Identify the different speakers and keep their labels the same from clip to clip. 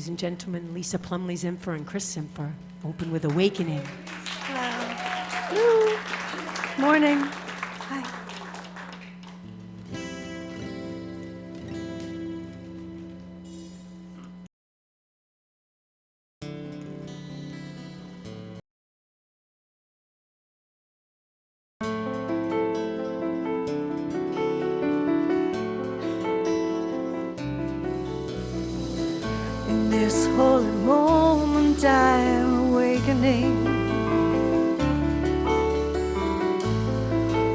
Speaker 1: ladies and gentlemen, Lisah, Plumley-Zimpfer, and Chris Zimpfer. Open with Awakening.
Speaker 2: Hello. Morning. Hi. In this holy moment I am awakening,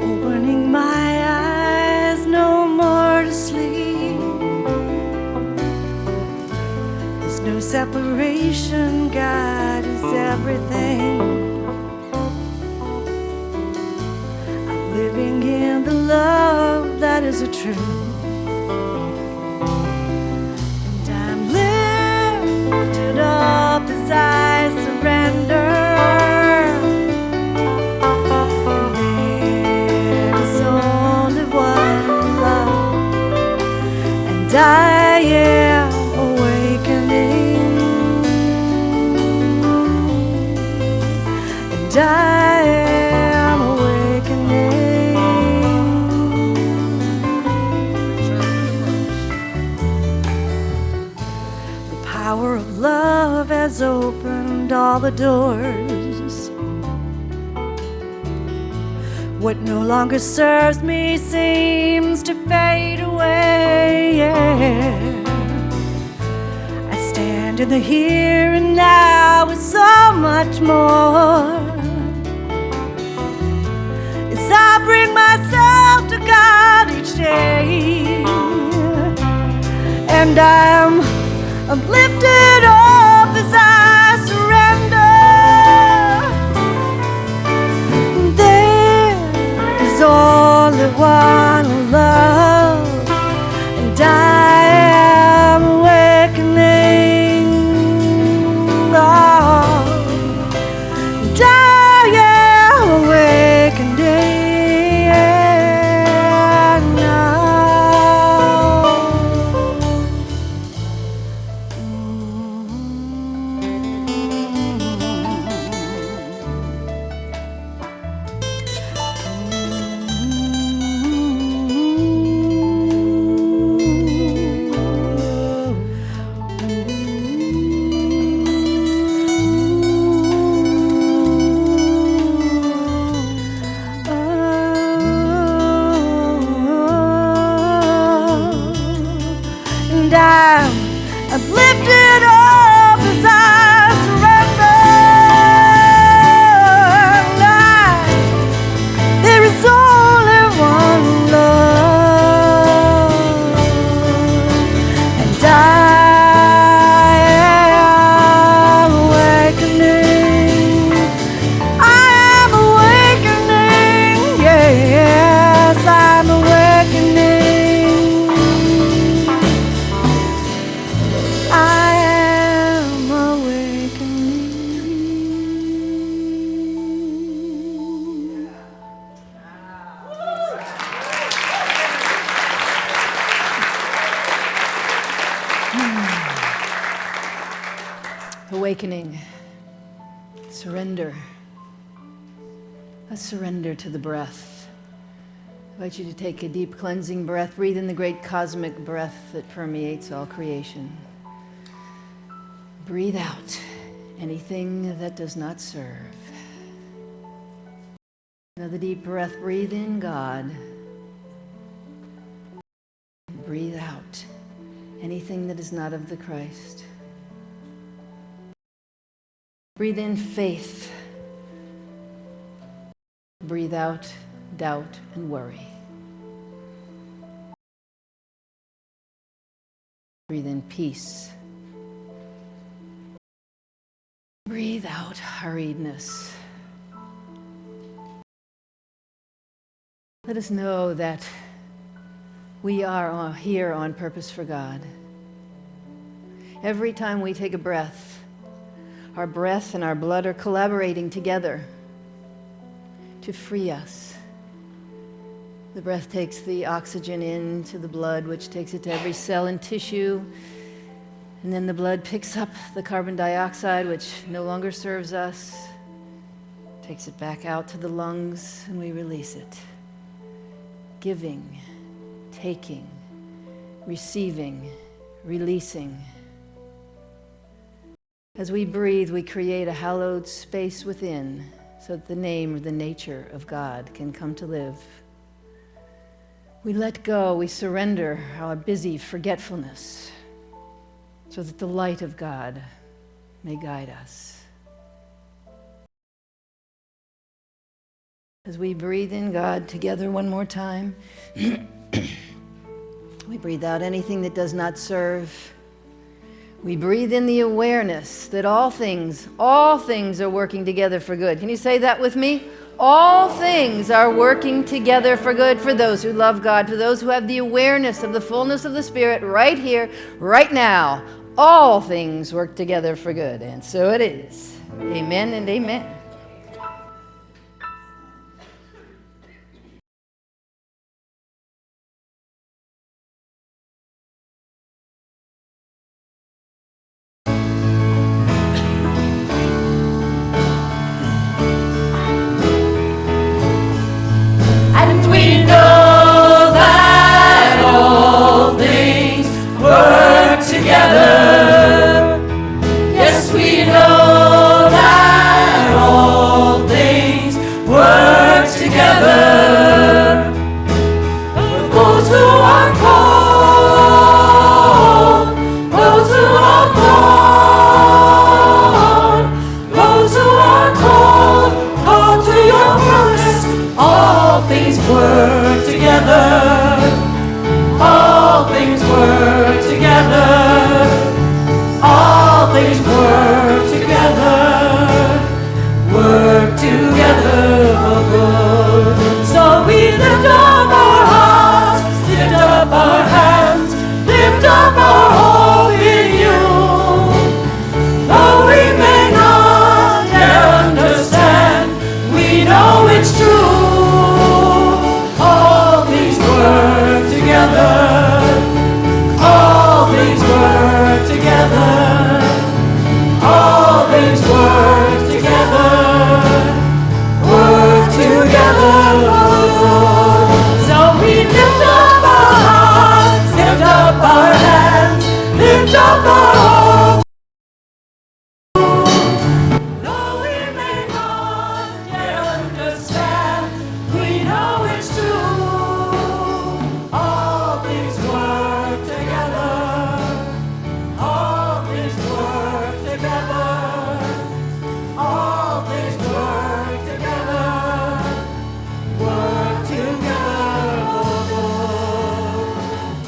Speaker 2: opening my eyes, no more to sleep. There's no separation, God is everything. I'm living in the love that is a truth. Up as I surrender, there's only one love, and I am awakening, and I am awakening. The power of love has opened all the doors. What no longer serves me seems to fade away. I stand in the here and now with so much more. As I bring myself to God each day, and I'm lifted up as I surrender. There is only one love, and I am awakening. Oh, and I am awakening. I'm lifted up as I surrender. There is only one love, and I am awakening. I am awakening. Yes, I'm awakening.
Speaker 3: Awakening, surrender. Let's surrender to the breath. I invite you to take a deep cleansing breath. Breathe in the great cosmic breath that permeates all creation. Breathe out anything that does not serve. Another deep breath. Breathe in God. Breathe out anything that is not of the Christ. Breathe in faith. Breathe out doubt and worry. Breathe in peace. Breathe out hurriedness. Let us know that we are here on purpose for God. Every time we take a breath, our breath and our blood are collaborating together to free us. The breath takes the oxygen into the blood, which takes it to every cell and tissue, And then the blood picks up the carbon dioxide, which no longer serves us, takes it back out to the lungs, and we release it. Giving, taking, receiving, releasing. As we breathe, we create a hallowed space within so that the name or the nature of God can come to live. We let go, we surrender our busy forgetfulness so that the light of God may guide us. As we breathe in God together one more time, we breathe out anything that does not serve. We breathe in the awareness that all things are working together for good. Can you say that with me? All things are working together for good for those who love God, for those who have the awareness of the fullness of the Spirit right here, right now. All things work together for good, and so it is. Amen and amen.
Speaker 2: And we know that all things work together. Yes, we know that all things work together. Those who are called, those who are called, those who are called, called to your purpose. All things work together. All things work together. All things work together. Work together for good. So we lift up our hearts, lift up our hands, lift up our hope in you. Though we may not yet understand, we know it's true. All things work together. All things work together. All things work together. Work together for good. So we lift up our hearts, lift up our hands, lift up our hope. Though we may not yet understand, we know it's true. All things work together. All things work together. All things work together. Work together for good.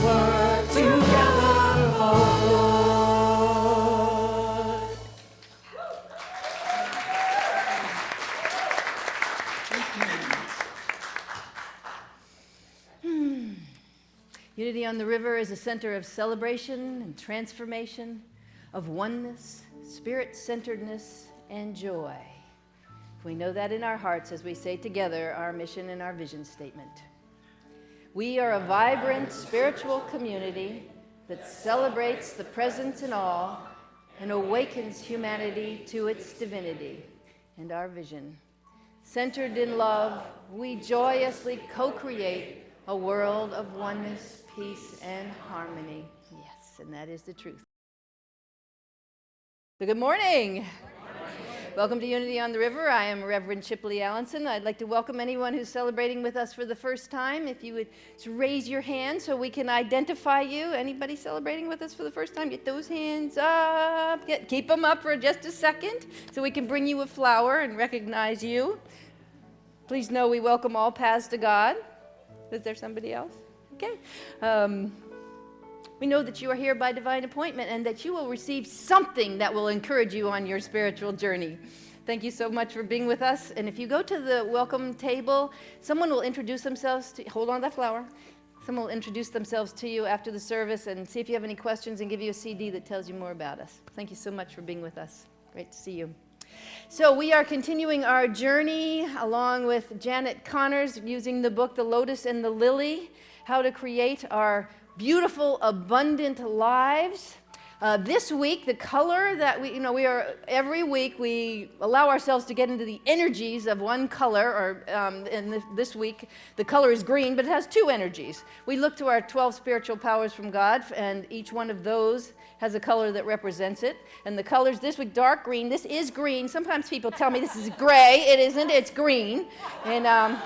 Speaker 2: Work together for good.
Speaker 3: Unity on the River is a center of celebration and transformation, of oneness, spirit-centeredness, and joy. We know that in our hearts as we say together our mission and our vision statement. We are a vibrant spiritual community that celebrates the presence in all and awakens humanity to its divinity. And our vision, centered in love, we joyously co-create a world of oneness, peace, and harmony. Yes, and that is the truth. So good morning. Welcome to Unity on the River. I am Reverend Shipley Allinson. I'd like to welcome anyone who's celebrating with us for the first time. If you would raise your hand so we can identify you. Anybody celebrating with us for the first time? Get those hands up. Keep them up for just a second so we can bring you a flower and recognize you. Please know we welcome all paths to God. Is there somebody else? Okay. We know that you are here by divine appointment and that you will receive something that will encourage you on your spiritual journey. Thank you so much for being with us. And if you go to the welcome table, someone will introduce themselves to, hold on to that flower. Someone will introduce themselves to you after the service and see if you have any questions and give you a CD that tells you more about us. Thank you so much for being with us. Great to see you. So we are continuing our journey along with Janet Connors using the book, The Lotus and the Lily, How to Create Our Beautiful, Abundant Lives. This week, the color that every week we allow ourselves to get into the energies of one color, and this week the color is green, but it has two energies. We look to our 12 spiritual powers from God, and each one of those has a color that represents it. And the colors this week, dark green. This is green. Sometimes people tell me this is gray. It isn't. It's green. And no,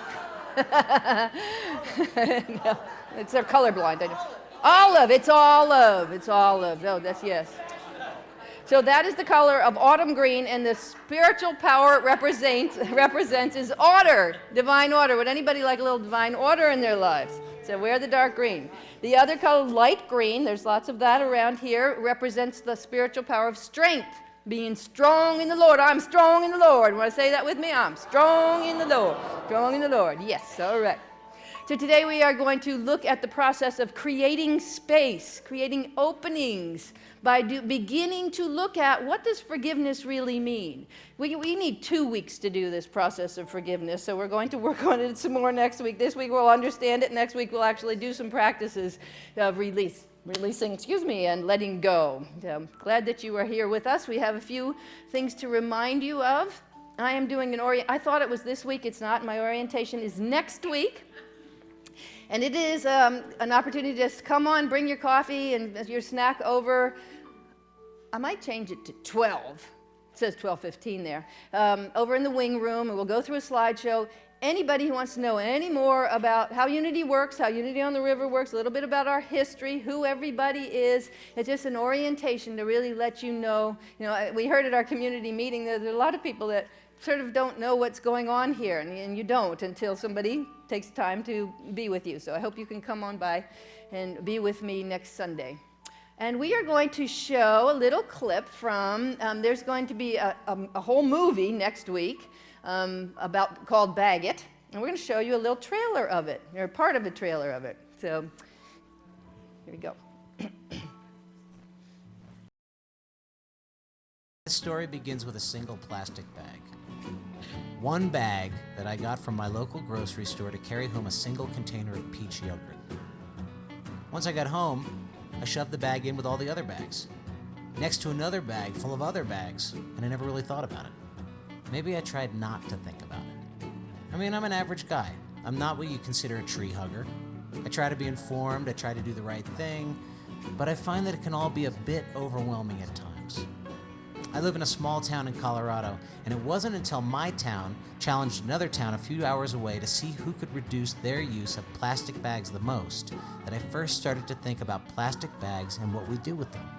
Speaker 3: they're colorblind. I know. Olive. It's olive. It's olive. Oh, that's yes. So that is the color of autumn green, and the spiritual power it represents is order, divine order. Would anybody like a little divine order in their lives? So wear the dark green. The other color, light green, there's lots of that around here, represents the spiritual power of strength, being strong in the Lord. I'm strong in the Lord. Want to say that with me? I'm strong in the Lord. Strong in the Lord. Yes, all right. So today we are going to look at the process of creating space, creating openings, by beginning to look at what does forgiveness really mean. We need 2 weeks to do this process of forgiveness, so we're going to work on it some more next week. This week we'll understand it. Next week we'll actually do some practices of releasing, and letting go. So glad that you are here with us. We have a few things to remind you of. I am doing I thought it was this week. It's not. My orientation is next week. And it is an opportunity to just come on, bring your coffee and your snack over. I might change it to 12. It says 12:15 there. Over in the wing room, and we'll go through a slideshow. Anybody who wants to know any more about how Unity works, how Unity on the River works, a little bit about our history, who everybody is, it's just an orientation to really let you know. We heard at our community meeting that there are a lot of people that sort of don't know what's going on here, and you don't until somebody takes time to be with you. So I hope you can come on by and be with me next Sunday. And we are going to show a little clip from, there's going to be a whole movie next week called Bag It, and we're going to show you a little trailer of it, or part of a trailer of it. So here we go.
Speaker 4: This story begins with a single plastic bag. One bag that I got from my local grocery store to carry home a single container of peach yogurt. Once I got home, I shoved the bag in with all the other bags, next to another bag full of other bags, and I never really thought about it. Maybe I tried not to think about it. I mean, I'm an average guy. I'm not what you consider a tree hugger. I try to be informed, I try to do the right thing, but I find that it can all be a bit overwhelming at times. I live in a small town in Colorado, and it wasn't until my town challenged another town a few hours away to see who could reduce their use of plastic bags the most that I first started to think about plastic bags and what we do with them.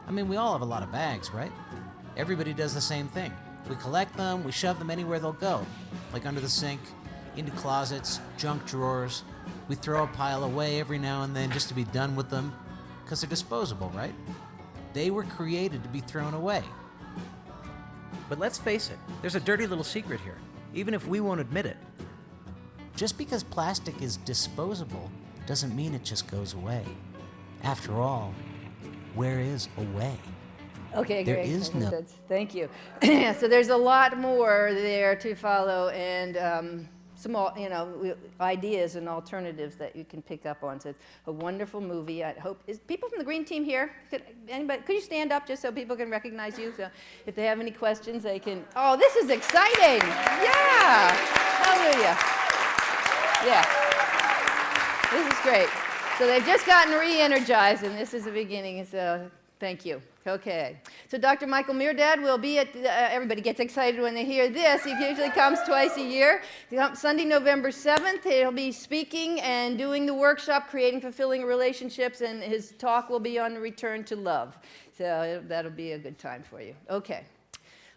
Speaker 4: I mean, we all have a lot of bags, right? Everybody does the same thing. We collect them, we shove them anywhere they'll go, like under the sink, into closets, junk drawers. We throw a pile away every now and then just to be done with them, because they're disposable, right? They were created to be thrown away.
Speaker 5: But let's face it, there's a dirty little secret here, even if we won't admit it.
Speaker 4: Just because plastic is disposable doesn't mean it just goes away. After all, where is away?
Speaker 3: Okay,
Speaker 4: There
Speaker 3: great.
Speaker 4: is no-
Speaker 3: Thank you. So there's a lot more there to follow, and some ideas and alternatives that you can pick up on. So it's a wonderful movie. I hope is people from the green team here. Could you stand up just so people can recognize you? So if they have any questions, they can. Oh, this is exciting! Yeah, hallelujah. Yeah, this is great. So they've just gotten re-energized, and this is the beginning. So thank you. Okay, so Dr. Michael Meerdad will be at, everybody gets excited when they hear this. He usually comes twice a year. Sunday, November 7th, he'll be speaking and doing the workshop, Creating Fulfilling Relationships, and his talk will be on the return to love. So that'll be a good time for you. Okay,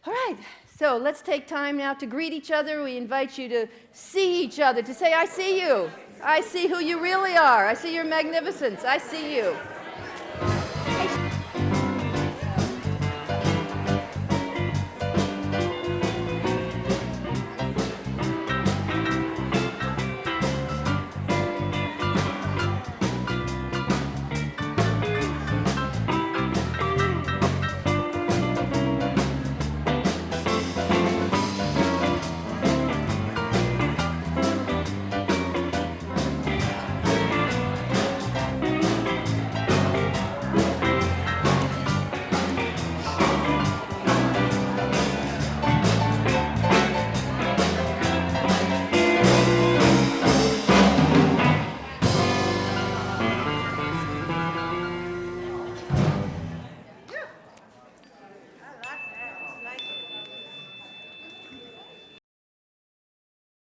Speaker 3: all right, so let's take time now to greet each other. We invite you to see each other, to say, I see you. I see who you really are. I see your magnificence. I see you.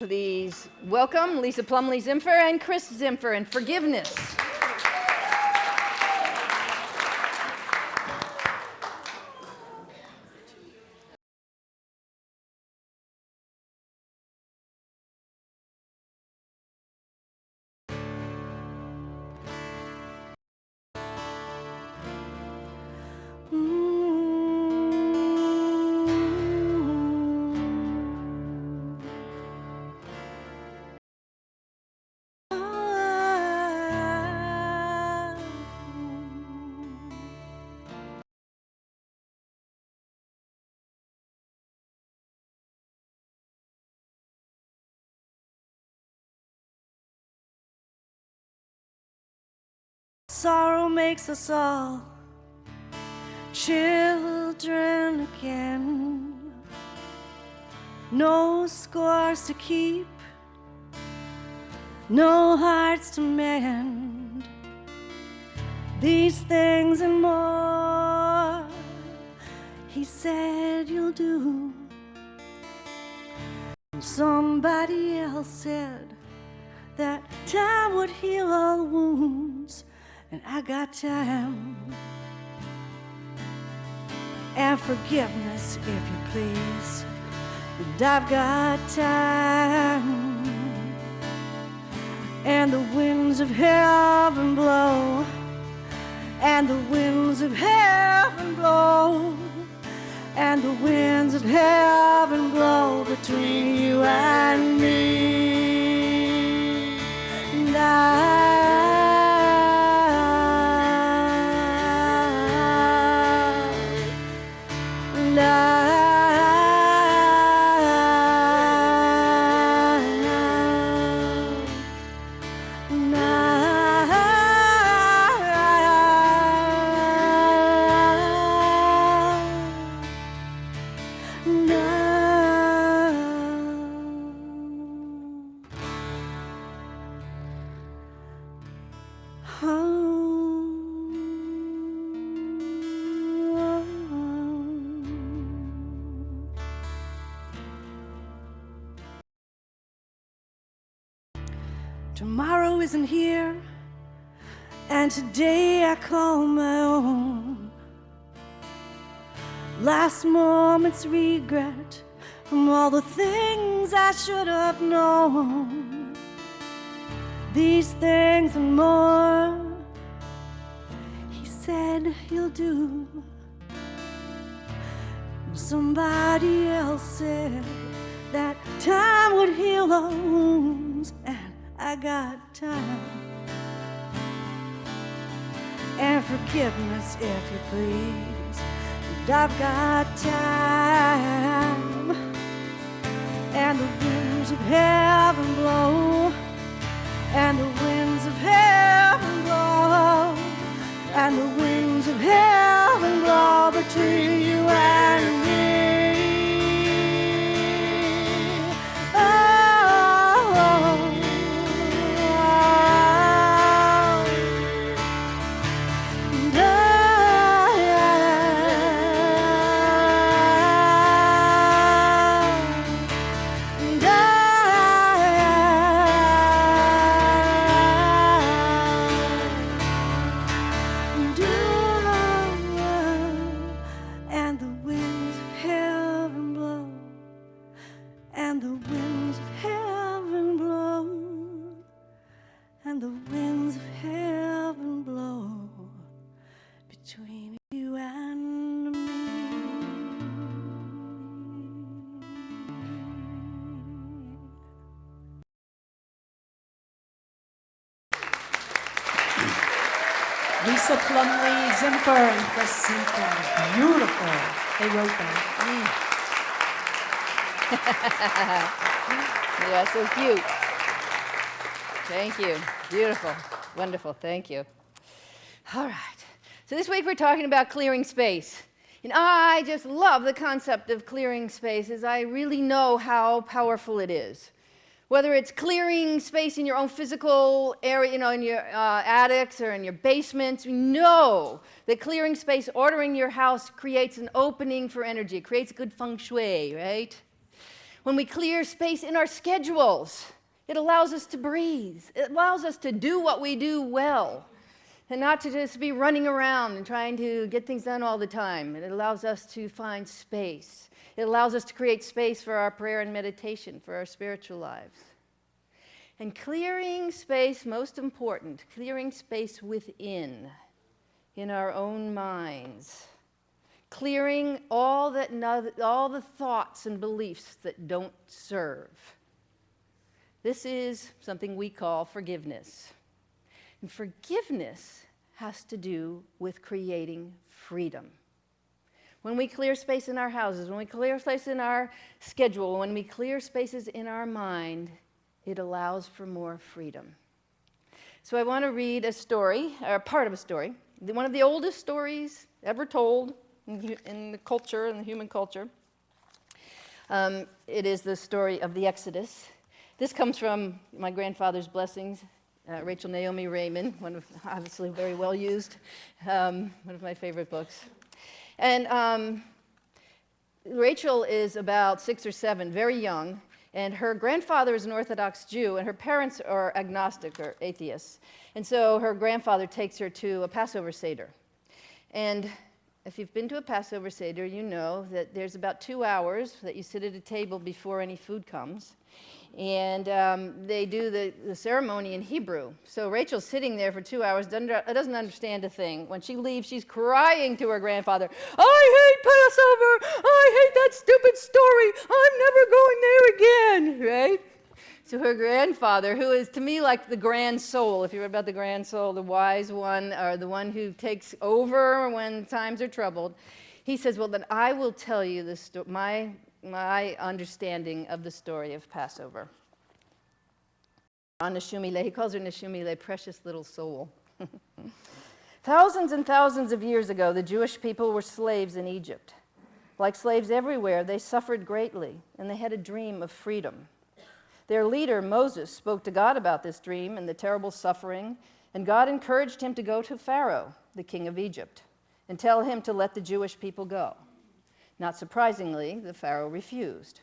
Speaker 3: Please welcome Lisah Plumley-Zimpfer and Chris Zimpfer and Forgiveness.
Speaker 2: Sorrow makes us all children again. No scores to keep, no hearts to mend. These things and more, he said you'll do. And somebody else said that time would heal all wounds, and I got time. And forgiveness, if you please, and I've got time. And the winds of heaven blow, and the winds of heaven blow, and the winds of heaven blow between you and me. And tomorrow isn't here, and today I call my own. Last moment's regret from all the things I should have known. These things and more, he said he'll do. And somebody else said that time would heal all wounds, and I got time. And forgiveness, if you please, and I've got time. And the winds of heaven blow, and the winds of heaven blow, and the winds of heaven blow between you and me.
Speaker 1: Lisah Plumley-Zimpfer and Chris Zimpfer. Beautiful. They wrote that.
Speaker 3: Yeah, so cute. Thank you. Beautiful. Wonderful. Thank you. All right. So this week we're talking about clearing space. And I just love the concept of clearing space, as I really know how powerful it is. Whether it's clearing space in your own physical area, in your attics or in your basements, we know that clearing space, ordering your house, creates an opening for energy, creates good feng shui, right? When we clear space in our schedules, it allows us to breathe. It allows us to do what we do well and not to just be running around and trying to get things done all the time. It allows us to find space. It allows us to create space for our prayer and meditation, for our spiritual lives. And clearing space, most important, clearing space within, in our own minds. Clearing all the thoughts and beliefs that don't serve. This is something we call forgiveness. And forgiveness has to do with creating freedom. When we clear space in our houses, when we clear space in our schedule, when we clear spaces in our mind, it allows for more freedom. So I want to read a story, or part of a story, one of the oldest stories ever told in the culture, in the human culture. It is the story of the Exodus. This comes from my grandfather's blessings, Rachel Naomi Raymond, one of, obviously very well used, one of my favorite books. And Rachel is about 6 or 7, very young, and her grandfather is an Orthodox Jew, and her parents are agnostic or atheists. And so her grandfather takes her to a Passover Seder. And if you've been to a Passover Seder, you know that there's about 2 hours that you sit at a table before any food comes. And they do the ceremony in Hebrew. So Rachel's sitting there for 2 hours, doesn't understand a thing. When she leaves, she's crying to her grandfather, "I hate Passover! I hate that stupid story! I'm never going there again!" Right? So her grandfather, who is to me like the grand soul, if you read about the grand soul, the wise one, or the one who takes over when times are troubled, he says, "Well, then I will tell you my understanding of the story of Passover." Neshumile, he calls her Neshumile, precious little soul. Thousands and thousands of years ago, the Jewish people were slaves in Egypt. Like slaves everywhere, they suffered greatly, and they had a dream of freedom. Their leader, Moses, spoke to God about this dream and the terrible suffering, and God encouraged him to go to Pharaoh, the king of Egypt, and tell him to let the Jewish people go. Not surprisingly, the Pharaoh refused.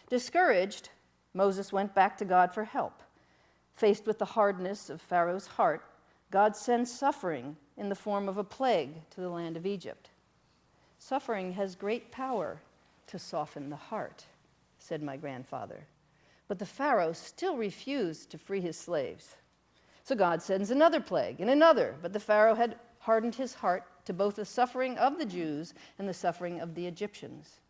Speaker 3: Discouraged, Moses went back to God for help. Faced with the hardness of Pharaoh's heart, God sends suffering in the form of a plague to the land of Egypt. "Suffering has great power to soften the heart," said my grandfather. But the Pharaoh still refused to free his slaves. So God sends another plague and another, but the Pharaoh had hardened his heart to both the suffering of the Jews and the suffering of the Egyptians.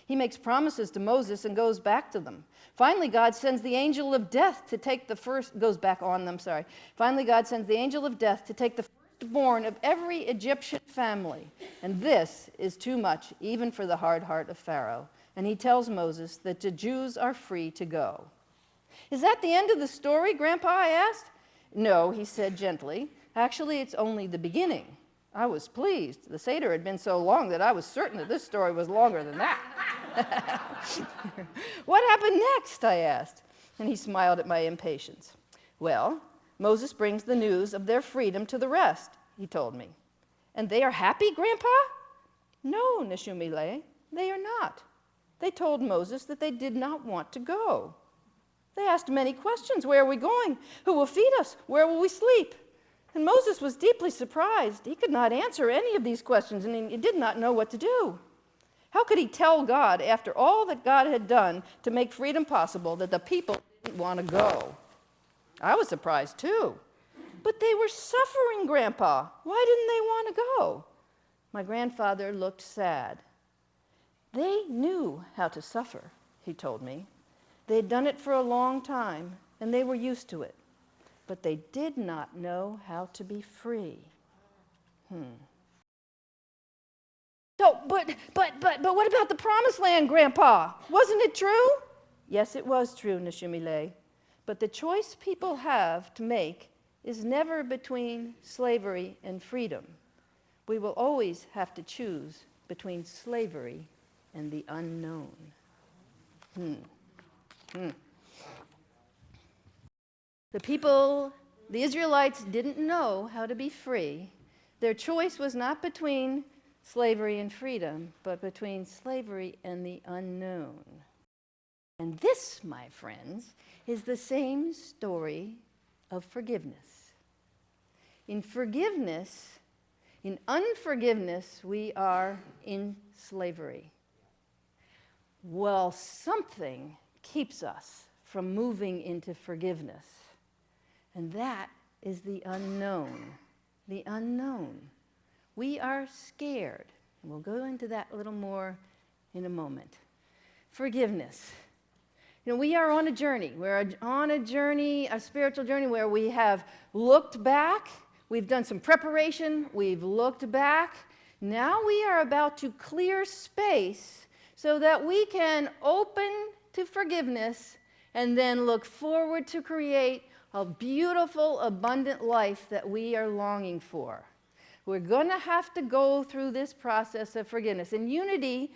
Speaker 3: He makes promises to Moses and goes back to them. Finally, God sends the angel of death to take the Finally, God sends the angel of death to take the firstborn of every Egyptian family. And this is too much, even for the hard heart of Pharaoh. And he tells Moses that the Jews are free to go. "Is that the end of the story, Grandpa?" I asked. "No," he said gently. "Actually, it's only the beginning." I was pleased. The Seder had been so long that I was certain that this story was longer than that. "What happened next?" I asked. And he smiled at my impatience. "Well, Moses brings the news of their freedom to the rest," he told me. "And they are happy, Grandpa?" "No, Neshumile, they are not. They told Moses that they did not want to go. They asked many questions. Where are we going? Who will feed us? Where will we sleep?" And Moses was deeply surprised. He could not answer any of these questions, and he did not know what to do. How could he tell God, after all that God had done to make freedom possible, that the people didn't want to go? I was surprised too. "But they were suffering, Grandpa. Why didn't they want to go?" My grandfather looked sad. "They knew how to suffer," he told me. "They'd done it for a long time, and they were used to it. But they did not know how to be free." So, but what about the promised land, Grandpa? Wasn't it true? Yes, it was true, Neshumile. But the choice people have to make is never between slavery and freedom. We will always have to choose between slavery and the unknown. The Israelites didn't know how to be free. Their choice was not between slavery and freedom, but between slavery and the unknown. And this, my friends, is the same story of forgiveness. In forgiveness, in unforgiveness, we are in slavery. Well, something keeps us from moving into forgiveness, and that is the unknown. The unknown. We are scared, and we'll go into that a little more in a moment. Forgiveness. You know, we are on a journey. We're on a journey, a spiritual journey, where we have looked back. We've done some preparation. We've looked back. Now we are about to clear space so that we can open to forgiveness and then look forward to create a beautiful, abundant life that we are longing for. We're going to have to go through this process of forgiveness. In Unity,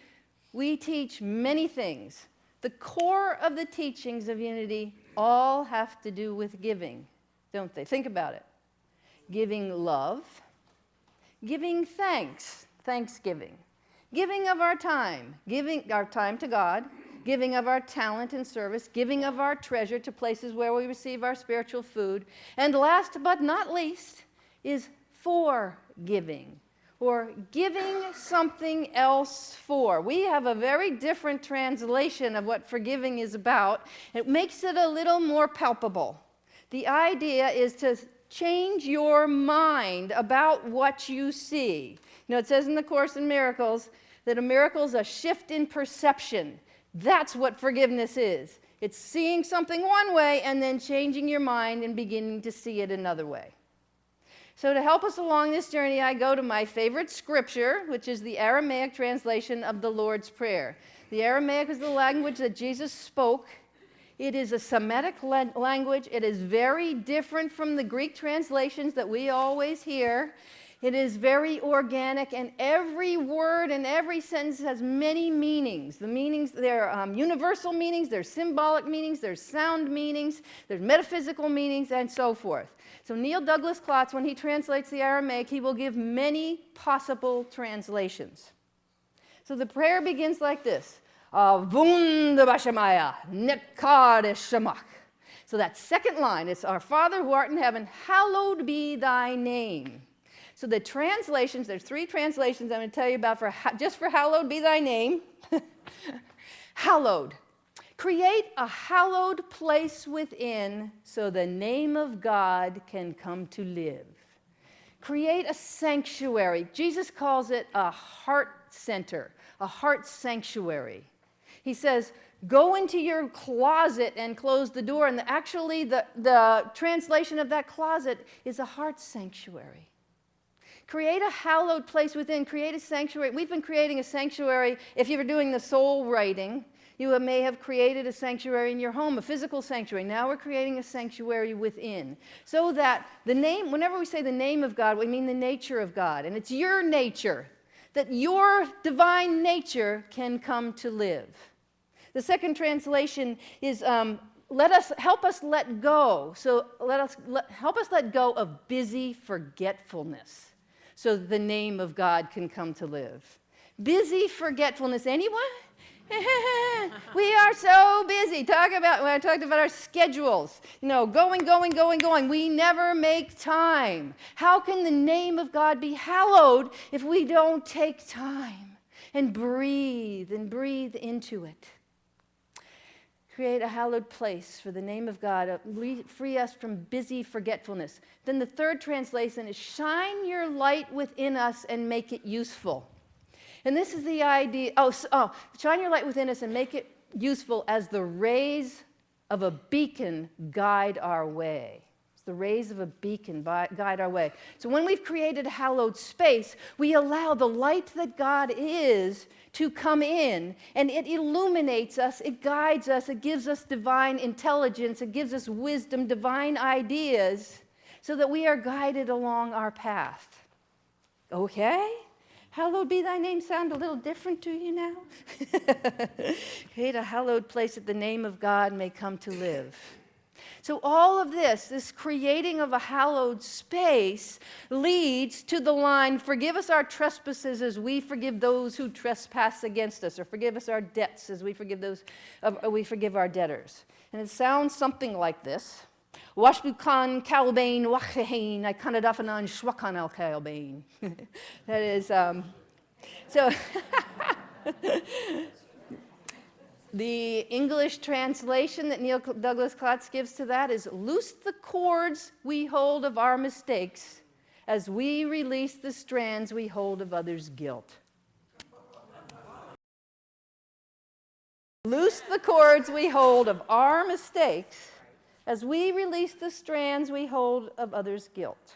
Speaker 3: we teach many things. The core of the teachings of Unity all have to do with giving, don't they? Think about it. Giving love, giving thanks, thanksgiving, giving of our time to God, giving of our talent and service, giving of our treasure to places where we receive our spiritual food, and last but not least is forgiving, or giving something else for. We have a very different translation of what forgiving is about. It makes it a little more palpable. The idea is to change your mind about what you see. You know, it says in the Course in Miracles that a miracle is a shift in perception. That's what forgiveness is. It's seeing something one way and then changing your mind and beginning to see it another way. So to help us along this journey, I go to my favorite scripture, which is the Aramaic translation of the Lord's Prayer. The Aramaic is the language that Jesus spoke. It is a Semitic language. It is very different from the Greek translations that we always hear. It is very organic, and every word and every sentence has many meanings. The meanings, there are universal meanings, there's symbolic meanings, there's sound meanings, there's metaphysical meanings, and so forth. So Neil Douglas Klotz, when he translates the Aramaic, he will give many possible translations. So the prayer begins like this. Wunderbashamaya, Nekadeshamak. So that second line, it's our Father who art in heaven, hallowed be thy name. So the translations, there's 3 translations I'm going to tell you about just for hallowed be thy name. Hallowed. Create a hallowed place within so the name of God can come to live. Create a sanctuary. Jesus calls it a heart center, a heart sanctuary. He says, go into your closet and close the door. And actually, the translation of that closet is a heart sanctuary. Create a hallowed place within. Create a sanctuary. We've been creating a sanctuary. If you were doing the soul writing, you may have created a sanctuary in your home, a physical sanctuary. Now we're creating a sanctuary within. So that the name, whenever we say the name of God, we mean the nature of God. And it's your nature, that your divine nature can come to live. The second translation is help us let go. So help us let go of busy forgetfulness so the name of God can come to live. Busy forgetfulness. Anyone? We are so busy. When I talked about our schedules, going. We never make time. How can the name of God be hallowed if we don't take time and breathe into it? Create a hallowed place for the name of God. Free us from busy forgetfulness. Then the third translation is shine your light within us and make it useful. And this is the idea, shine your light within us and make it useful as the rays of a beacon guide our way. It's the rays of a beacon guide our way. So when we've created a hallowed space, we allow the light that God is to come in, and it illuminates us, it guides us, it gives us divine intelligence, it gives us wisdom, divine ideas, so that we are guided along our path. Okay? Hallowed be thy name sound a little different to you now? Create a hallowed place that the name of God may come to live. So all of this creating of a hallowed space leads to the line, forgive us our trespasses as we forgive those who trespass against us, or forgive us our debts as we forgive our debtors. And it sounds something like this. Washbukan kalbain wachahin, I kanadafanan shwakan al kalbain. That is, so the English translation that Neil Douglas Klotz gives to that is, loose the cords we hold of our mistakes as we release the strands we hold of others' guilt. Loose the cords we hold of our mistakes as we release the strands we hold of others' guilt.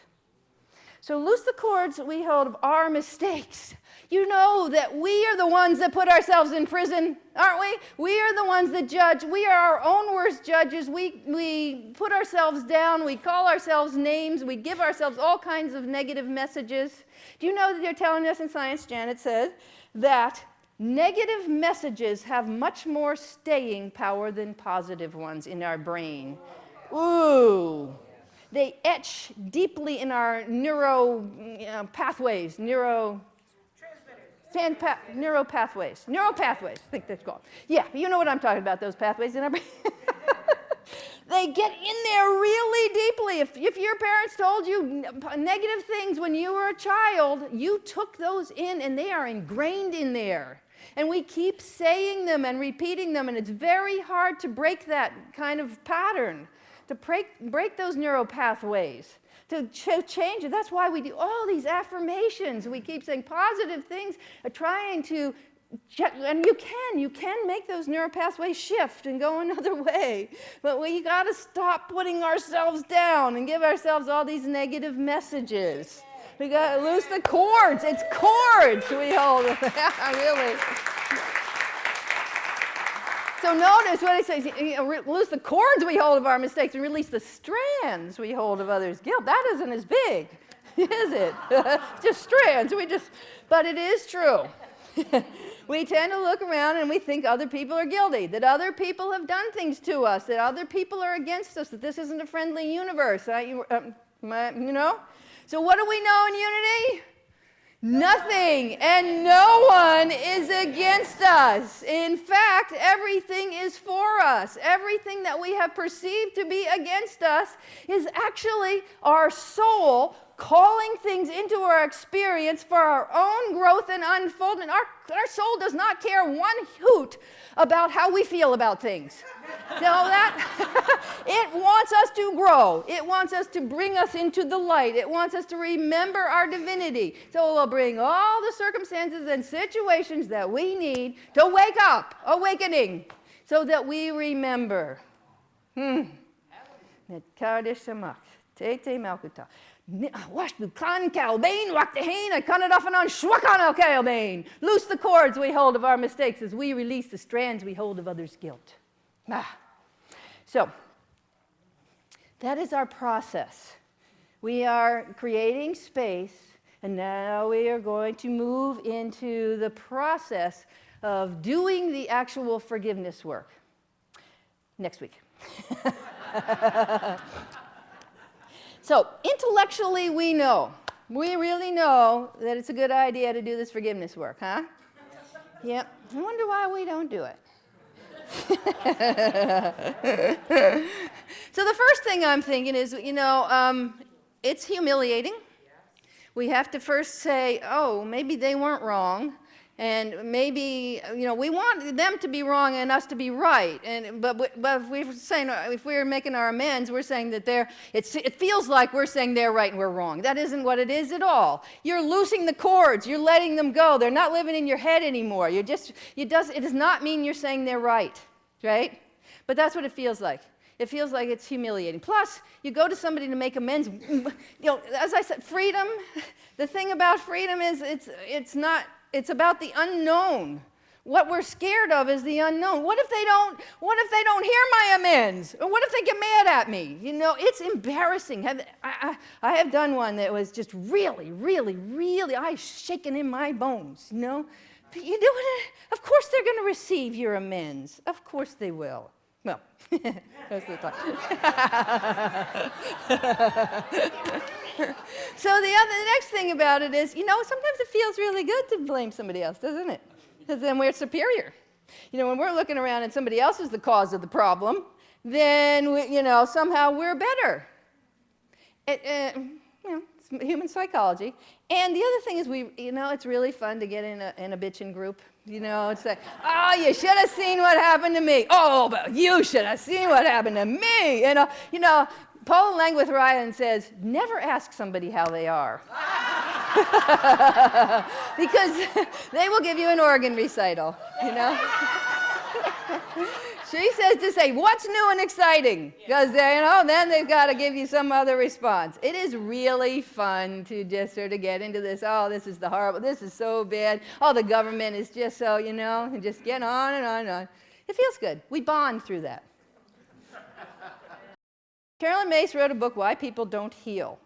Speaker 3: So loose the cords we hold of our mistakes. You know that we are the ones that put ourselves in prison, aren't we? We are the ones that judge. We are our own worst judges. We put ourselves down. We call ourselves names. We give ourselves all kinds of negative messages. Do you know that they're telling us in science, Janet said, that negative messages have much more staying power than positive ones in our brain? Ooh. They etch deeply in our neural pathways, neuropathways, I think that's called. Yeah, you know what I'm talking about, those pathways in our brain. They get in there really deeply. If your parents told you negative things when you were a child, you took those in and they are ingrained in there. And we keep saying them and repeating them, and it's very hard to break that kind of pattern, to break those neural pathways, to change it. That's why we do all these affirmations. We keep saying positive things, trying to, and you can make those neural pathways shift and go another way. But we got to stop putting ourselves down and give ourselves all these negative messages. We got to loose the cords. It's cords we hold. Really. So notice what he says, loose the cords we hold of our mistakes and release the strands we hold of others' guilt. That isn't as big, is it? Just strands. But it is true. We tend to look around and we think other people are guilty, that other people have done things to us, that other people are against us, that this isn't a friendly universe. You know? So what do we know in unity? Nothing and no one is against us. In fact, everything is for us. Everything that we have perceived to be against us is actually our soul calling things into our experience for our own growth and unfoldment. Our soul does not care one hoot about how we feel about things. You know that? It wants us to grow. It wants us to bring us into the light. It wants us to remember our divinity. So it will bring all the circumstances and situations that we need to wake up, awakening, so that we remember. Loose the cords we hold of our mistakes as we release the strands we hold of others' guilt. So, that is our process. We are creating space, and now we are going to move into the process of doing the actual forgiveness work next week. So, intellectually, we really know that it's a good idea to do this forgiveness work, huh? Yep. I wonder why we don't do it. So the first thing I'm thinking is, it's humiliating. We have to first say, oh, maybe they weren't wrong. And maybe, we want them to be wrong and us to be right. But if we're making our amends, we're saying that it feels like we're saying they're right and we're wrong. That isn't what it is at all. You're loosing the cords. You're letting them go. They're not living in your head anymore. It does not mean you're saying they're right? But that's what it feels like. It feels like it's humiliating. Plus, you go to somebody to make amends. As I said, freedom, the thing about freedom is it's about the unknown. What we're scared of is the unknown. What if they don't hear my amends? Or what if they get mad at me? It's embarrassing. I have done one that was just really, really, really, I shaken in my bones, But of course they're going to receive your amends. Of course they will. Well, most of the time. So the next thing about it is, sometimes it feels really good to blame somebody else, doesn't it? Because then we're superior. When we're looking around and somebody else is the cause of the problem, then somehow we're better. It's human psychology. And the other thing is, it's really fun to get in a bitching group. It's like, oh, you should have seen what happened to me. Oh, but you should have seen what happened to me. Paul Langworth Ryan says, never ask somebody how they are. Because they will give you an organ recital, She says to say, what's new and exciting? Because, then they've got to give you some other response. It is really fun to just sort of get into this, oh, this is this is so bad. Oh, the government is just so, and just get on and on and on. It feels good. We bond through that. Carolyn Mace wrote a book, Why People Don't Heal.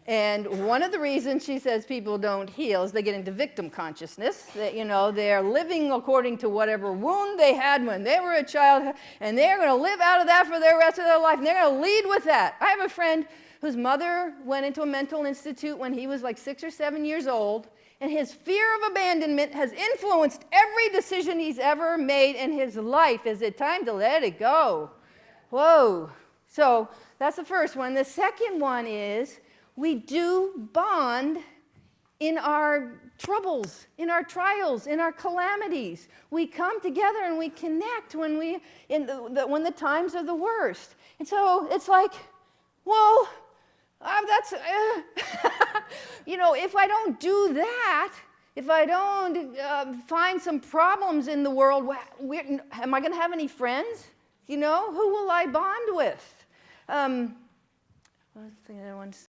Speaker 3: And one of the reasons she says people don't heal is they get into victim consciousness, that, they're living according to whatever wound they had when they were a child, and they're going to live out of that for the rest of their life, and they're going to lead with that. I have a friend whose mother went into a mental institute when he was like 6 or 7 years old, and his fear of abandonment has influenced every decision he's ever made in his life. Is it time to let it go? Whoa. So that's the first one. The second one is, we do bond in our troubles, in our trials, in our calamities. We come together and we connect when when the times are the worst. And so it's like, well, if I don't do that, if I don't find some problems in the world, am I going to have any friends? Who will I bond with? What was the thing I wanted to say?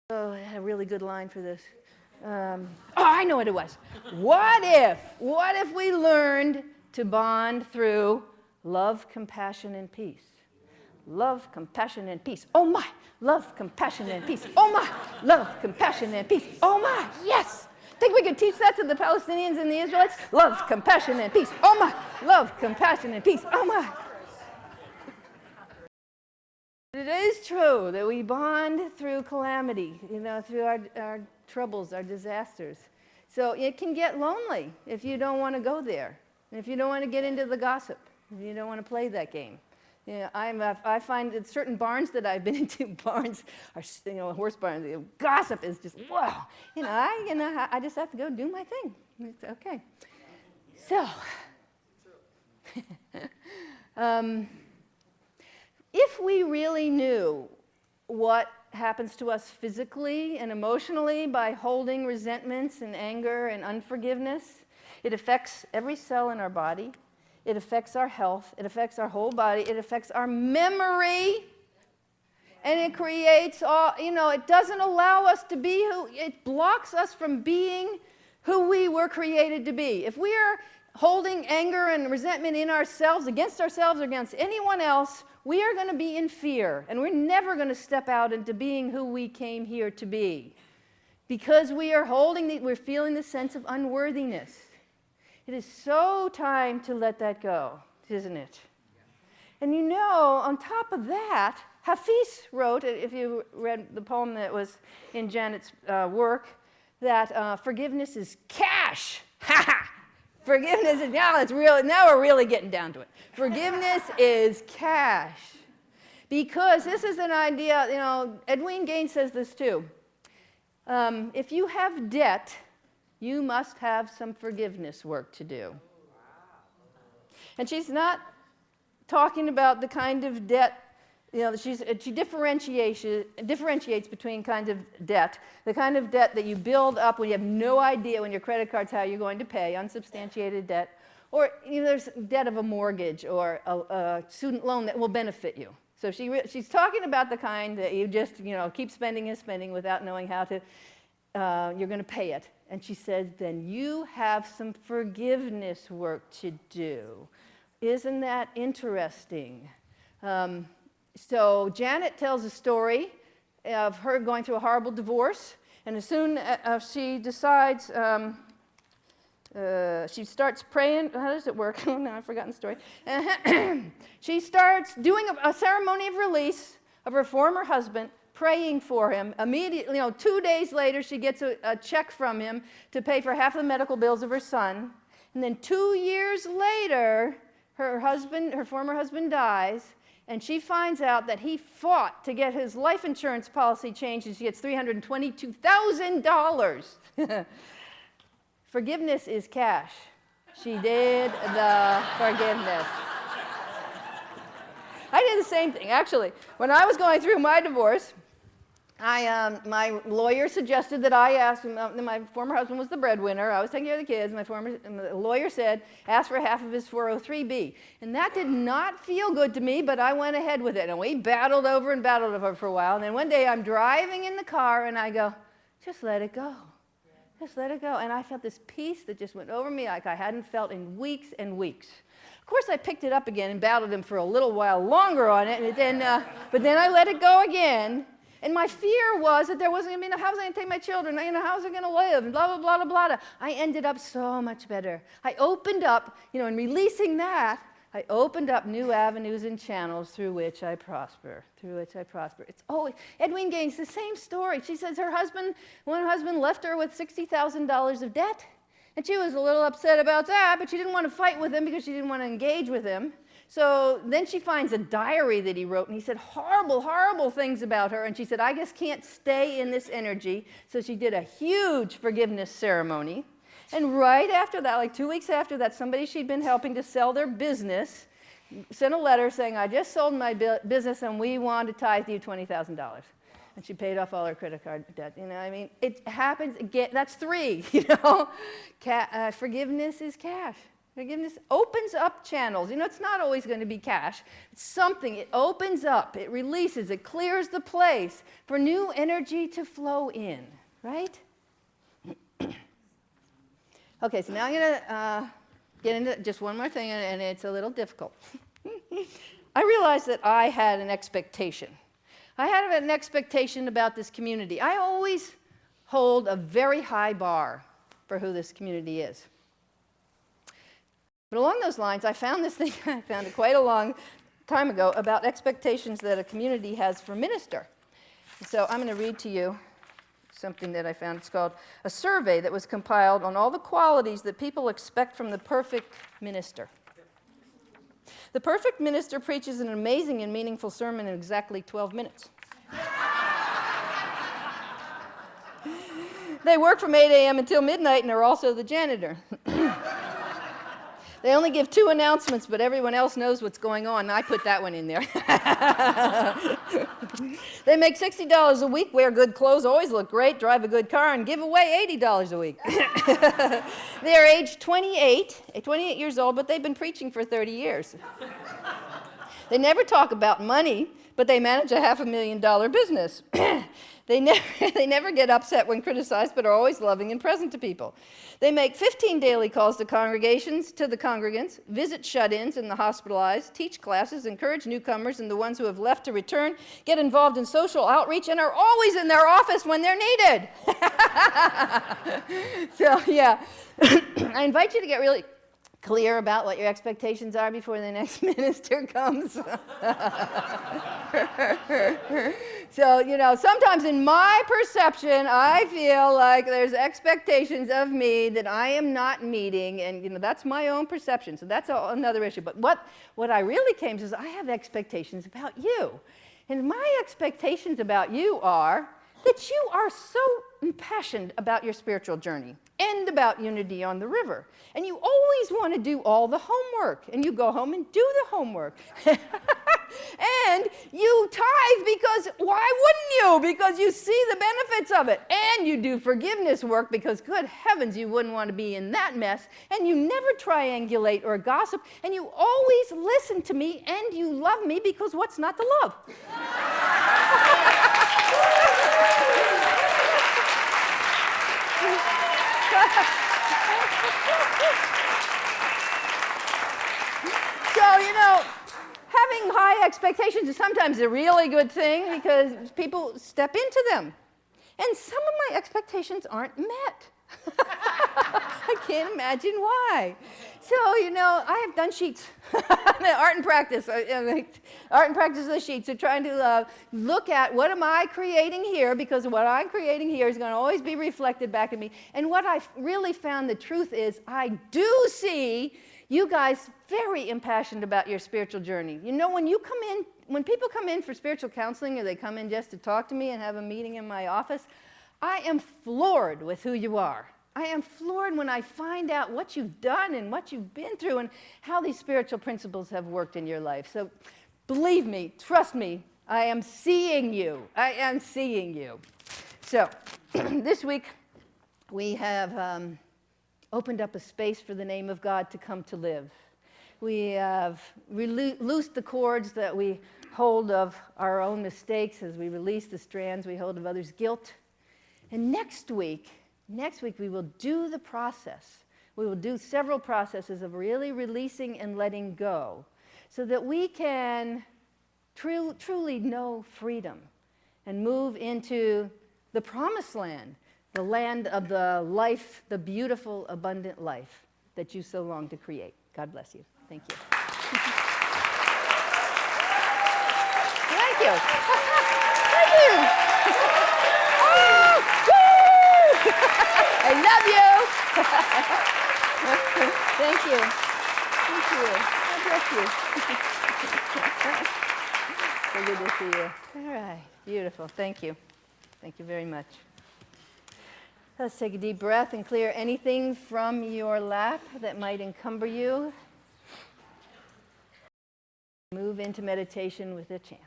Speaker 3: Oh, I had a really good line for this. I know what it was. What if we learned to bond through love, compassion, and peace? Love, compassion, and peace. Oh my, love, compassion, and peace. Oh my, love, compassion, and peace. Oh my, yes. Think we could teach that to the Palestinians and the Israelites? Love, compassion, and peace. Oh my, love, compassion, and peace. Oh my. It is true that we bond through calamity, through our troubles, our disasters. So it can get lonely if you don't want to go there, and if you don't want to get into the gossip, if you don't want to play that game. I find that certain barns that I've been into, barns are, horse barns, gossip is just, wow. I just have to go do my thing. It's okay. So, if we really knew what happens to us physically and emotionally by holding resentments and anger and unforgiveness, it affects every cell in our body. It affects our health. It affects our whole body. It affects our memory. And it creates it doesn't allow us to be it blocks us from being who we were created to be. If we are holding anger and resentment in ourselves, or against anyone else, we are going to be in fear, and we're never going to step out into being who we came here to be, because we are we're feeling the sense of unworthiness. It is so time to let that go, isn't it? And on top of that, Hafiz wrote, if you read the poem that was in Janet's work, that forgiveness is cash. Ha ha! Forgiveness is, now we're really getting down to it. Forgiveness is cash. Because this is an idea, Edwin Gaines says this too. If you have debt, you must have some forgiveness work to do. And she's not talking about the kind of debt, she differentiates between kinds of debt. The kind of debt that you build up when you have no idea when your credit card's how you're going to pay, unsubstantiated debt. Or there's debt of a mortgage or a student loan that will benefit you. So she's talking about the kind that you just keep spending and spending without knowing how to, you're going to pay it. And she says, then you have some forgiveness work to do. Isn't that interesting? So Janet tells a story of her going through a horrible divorce, and as soon as she decides, she starts praying. How does it work? Oh, no, I've forgotten the story. She starts doing a ceremony of release of her former husband, praying for him. Immediately, 2 days later, she gets a check from him to pay for half the medical bills of her son. And then 2 years later, her former husband dies, and she finds out that he fought to get his life insurance policy changed, and she gets $322,000. Forgiveness is cash. She did the forgiveness. I did the same thing, actually. When I was going through my divorce, my lawyer suggested that I ask him, my former husband was the breadwinner, I was taking care of the kids, my lawyer said, ask for half of his 403B. And that did not feel good to me, but I went ahead with it. And we battled over for a while. And then one day I'm driving in the car and I go, just let it go. Just let it go. And I felt this peace that just went over me like I hadn't felt in weeks and weeks. Of course, I picked it up again and battled him for a little while longer on it, and but then I let it go again. And my fear was that there wasn't going to be, how was I going to take my children? How was I going to live? And blah, blah, blah, blah, blah. I ended up so much better. I opened up, in releasing that, I opened up new avenues and channels through which I prosper, It's always, Edwene Gaines, the same story. She says her husband left her with $60,000 of debt, and she was a little upset about that, but she didn't want to fight with him because she didn't want to engage with him. So then she finds a diary that he wrote, and he said horrible, horrible things about her, and she said, I just can't stay in this energy. So she did a huge forgiveness ceremony. And right after that, like 2 weeks after that, somebody she'd been helping to sell their business sent a letter saying, I just sold my business and we want to tithe you $20,000. And she paid off all her credit card debt. It happens again. That's 3, Forgiveness is cash. Forgiveness opens up channels. It's not always going to be cash. It's something. It opens up. It releases. It clears the place for new energy to flow in, right? Okay, so now I'm going to get into just one more thing, and it's a little difficult. I realized that I had an expectation. I had an expectation about this community. I always hold a very high bar for who this community is. But along those lines, I found this thing, I found it quite a long time ago, about expectations that a community has for minister. So I'm going to read to you something that I found. It's called a survey that was compiled on all the qualities that people expect from the perfect minister. The perfect minister preaches an amazing and meaningful sermon in exactly 12 minutes. They work from 8 a.m. until midnight and are also the janitor. They only give 2 announcements, but everyone else knows what's going on. I put that one in there. They make $60 a week, wear good clothes, always look great, drive a good car, and give away $80 a week. They are age 28 years old, but they've been preaching for 30 years. They never talk about money, but they manage a $500,000 business. They never get upset when criticized, but are always loving and present to people. They make 15 daily calls to the congregants, visit shut-ins and the hospitalized, teach classes, encourage newcomers and the ones who have left to return, get involved in social outreach, and are always in their office when they're needed. So, yeah, I invite you to get really clear about what your expectations are before the next minister comes. So, sometimes in my perception, I feel like there's expectations of me that I am not meeting, and, that's my own perception, so that's another issue. But what I really came to is I have expectations about you. And my expectations about you are that you are so impassioned about your spiritual journey and about unity on the river. And you always want to do all the homework. And you go home and do the homework. And you tithe because, why wouldn't you? Because you see the benefits of it. And you do forgiveness work because, good heavens, you wouldn't want to be in that mess. And you never triangulate or gossip. And you always listen to me and you love me because what's not to love? So, having high expectations is sometimes a really good thing because people step into them. And some of my expectations aren't met. I can't imagine why. So, I have done sheets. Art and practice. Art and practice of the sheets. So trying to look at what am I creating here, because what I'm creating here is going to always be reflected back at me. And what I really found the truth is I do see you guys very impassioned about your spiritual journey. When people come in for spiritual counseling, or they come in just to talk to me and have a meeting in my office, I am floored with who you are. I am floored when I find out what you've done and what you've been through and how these spiritual principles have worked in your life. So believe me, trust me, I am seeing you. I am seeing you. So this week we have opened up a space for the name of God to come to live. We have loosed the cords that we hold of our own mistakes as we release the strands we hold of others' guilt. And next week we will do the process. We will do several processes of really releasing and letting go so that we can truly know freedom and move into the promised land, the land of the life, the beautiful, abundant life that you so long to create. God bless you. Thank you. Thank you. Thank you. Oh, woo! I love you. Thank you. Thank you. God bless you. So good to see you. All right. Beautiful. Thank you. Thank you very much. Let's take a deep breath and clear anything from your lap that might encumber you. Move into meditation with a chant.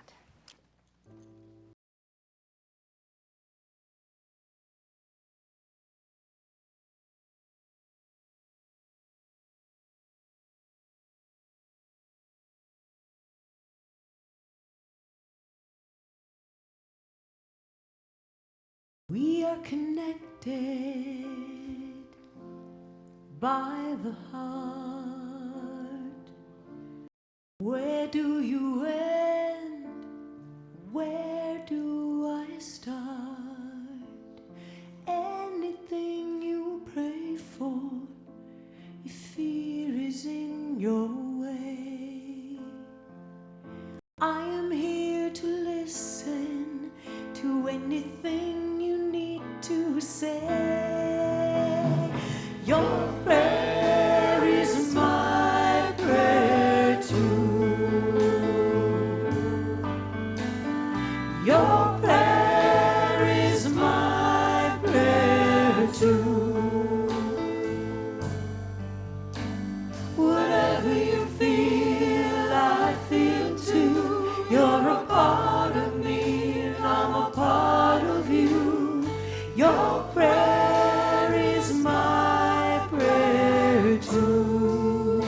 Speaker 1: We are connected by the heart. Where do you end? Where do I start? Anything you pray for, if fear is in your way, I am here to listen to anything you need to say. Your prayer is my prayer too. Your prayer is my prayer too. Whatever you feel, I feel too. You're a part of me, and I'm a part of you. Your prayer is my prayer too.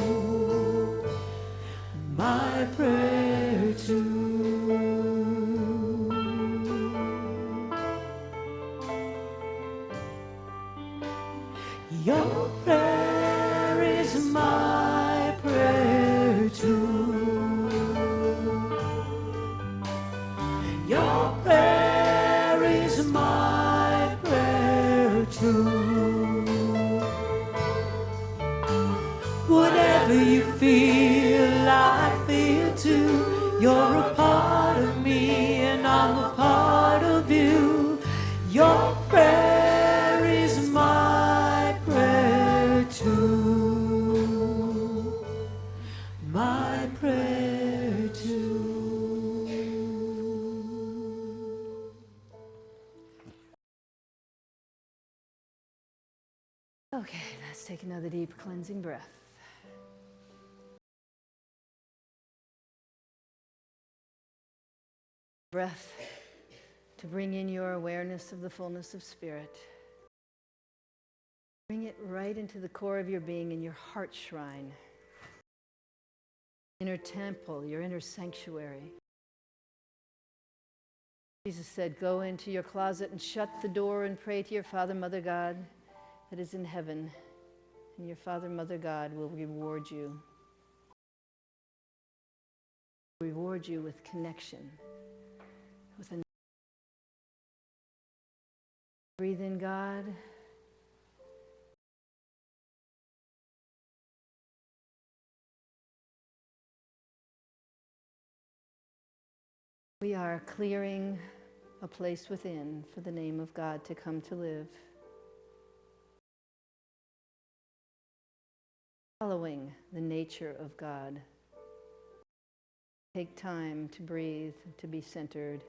Speaker 1: My prayer too. Your prayer is my prayer too. Your prayer is my prayer too. Whatever you feel, I feel too. You're a part of me, and I'm a part of you. Your prayer is my prayer too. My prayer too.
Speaker 3: Okay, let's take another deep cleansing breath. Breath to bring in your awareness of the fullness of spirit. Bring it right into the core of your being, in your heart shrine, inner temple, your inner sanctuary. Jesus said, go into your closet and shut the door and pray to your Father, Mother God that is in heaven, and your Father, Mother God will reward you. Reward you with connection, with a breathe in God. We are clearing a place within for the name of God to come to live. Following the nature of God. Take time to breathe, to be centered.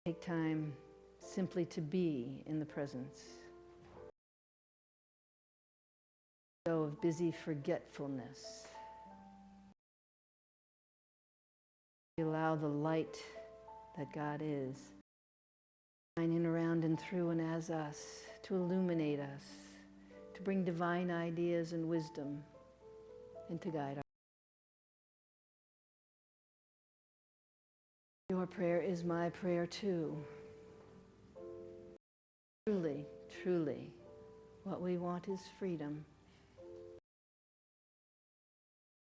Speaker 3: Take time simply to be in the presence. Go of busy forgetfulness. We allow the light that God is to shine in, around, and through and as us, to illuminate us, to bring divine ideas and wisdom, and to guide our. Your prayer is my prayer too. Truly, truly, what we want is freedom.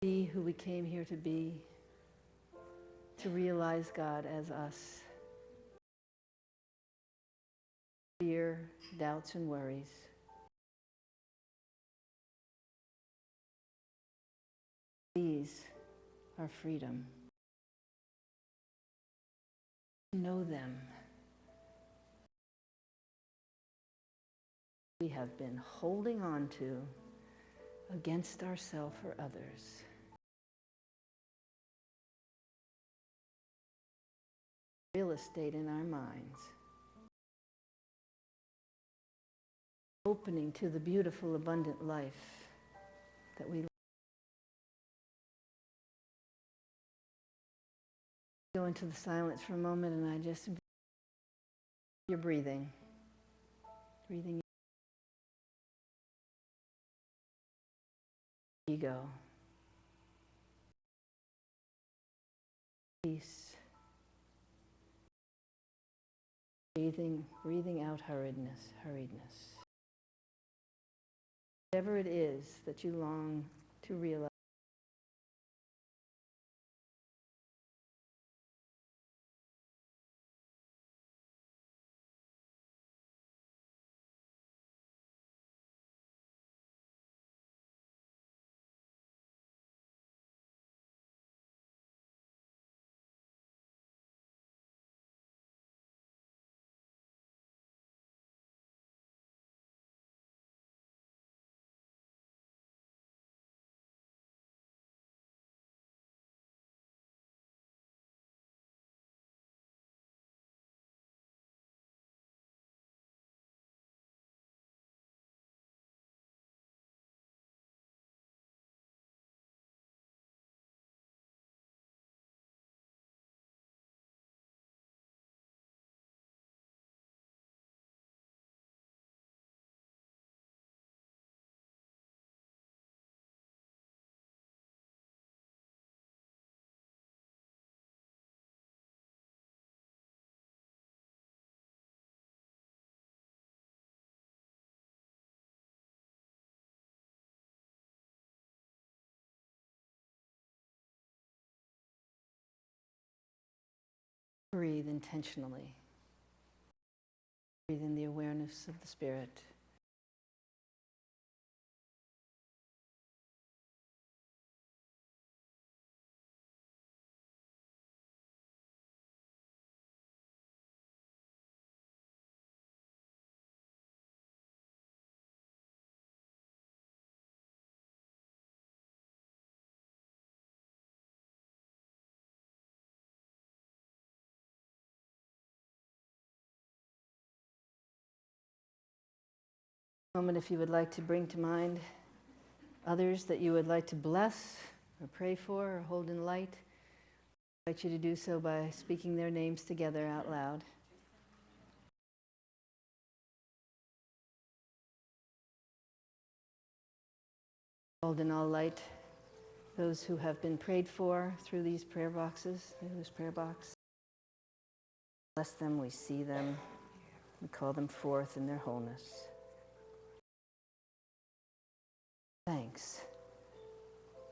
Speaker 3: Be who we came here to be, to realize God as us. Fear, doubts, and worries. These are freedom. Know them. We have been holding on to against ourselves or others. Real estate in our minds. Opening to the beautiful, abundant life that we go into the silence for a moment, and I just, you're breathing. Breathing ego. Peace. Breathing out hurriedness. Whatever it is that you long to realize. Breathe intentionally. Breathe in the awareness of the Spirit. Moment, if you would like to bring to mind others that you would like to bless or pray for or hold in light, I invite you to do so by speaking their names together out loud. Hold in all light those who have been prayed for through these prayer boxes, through this prayer box. Bless them, we see them, we call them forth in their wholeness. Thanks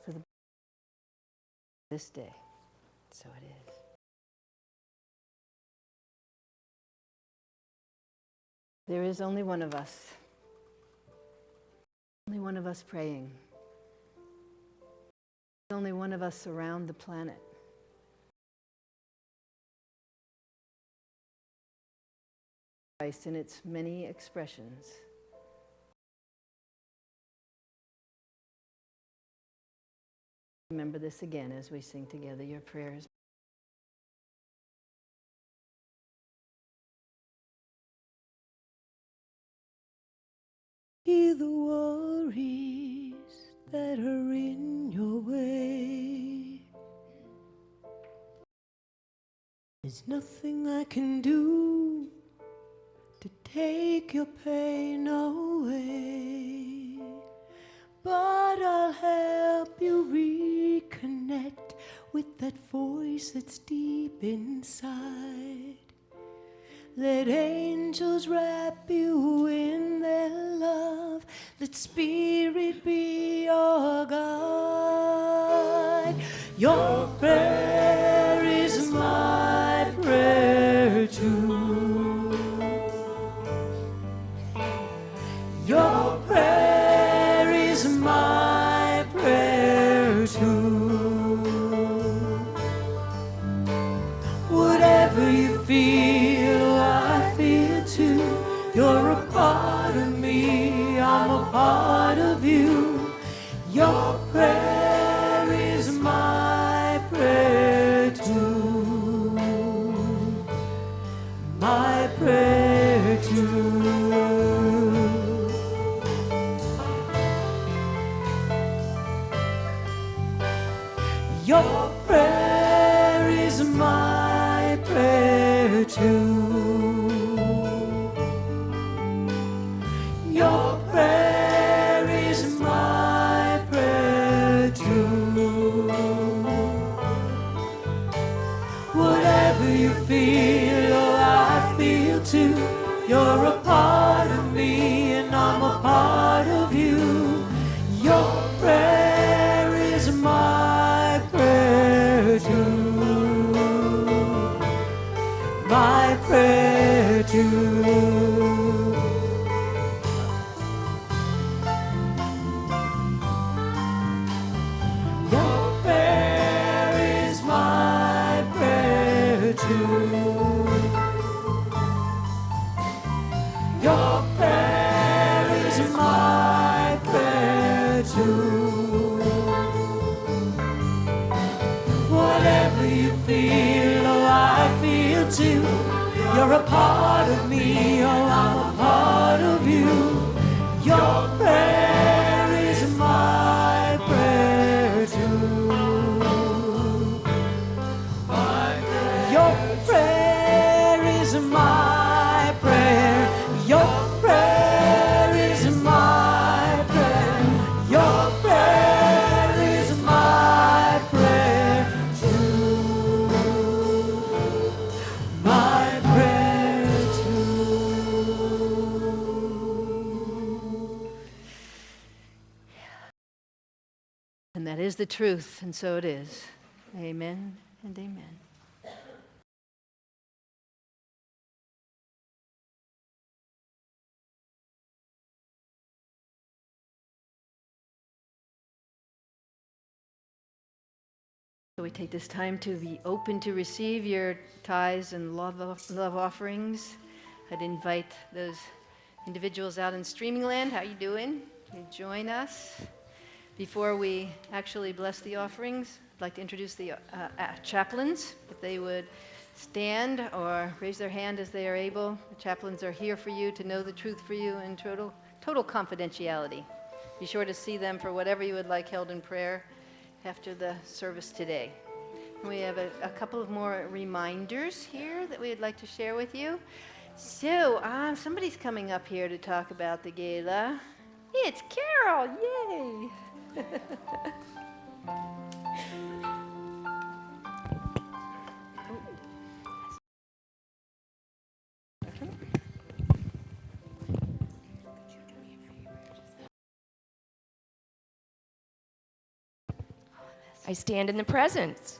Speaker 3: for this day. So it is. There is only one of us. Only one of us praying. There's only one of us around the planet. Christ in its many expressions. Remember this again as we sing together your prayers.
Speaker 1: Hear the worries that are in your way. There's nothing I can do to take your pain away, but I'll help you reconnect with that voice that's deep inside. Let angels wrap you in their love. Let spirit be your guide. Your prayer is my prayer too. Your prayer is my prayer too. Whatever you feel, I feel too. You're a part of me, I'm a part of you. Your prayer is my prayer too. My prayer too. Your prayer is my prayer too. Your prayer is my prayer too. Whatever you feel, oh, I feel too. You're a part of me and I'm a part of you. Your prayer is my prayer too. My prayer too. Your prayer is my prayer too. Your prayer is my prayer too. Whatever you feel, oh, I feel too. You're a part of me, oh, I'm a part of you. Your prayer is my prayer too. Your prayer is my prayer. Your prayer is my prayer. Your prayer is my prayer too. My prayer too.
Speaker 3: And that is the truth, and so it is. Amen and amen. So we take this time to be open to receive your tithes and love offerings. I'd invite those individuals out in streaming land. How you doing? Can you join us? Before we actually bless the offerings, I'd like to introduce the chaplains. If they would stand or raise their hand as they are able. The chaplains are here for you to know the truth for you in total confidentiality. Be sure to see them for whatever you would like held in prayer after the service today. And we have a couple of more reminders here that we would like to share with you. So, somebody's coming up here to talk about the gala. It's Carol, yay!
Speaker 6: I stand in the presence.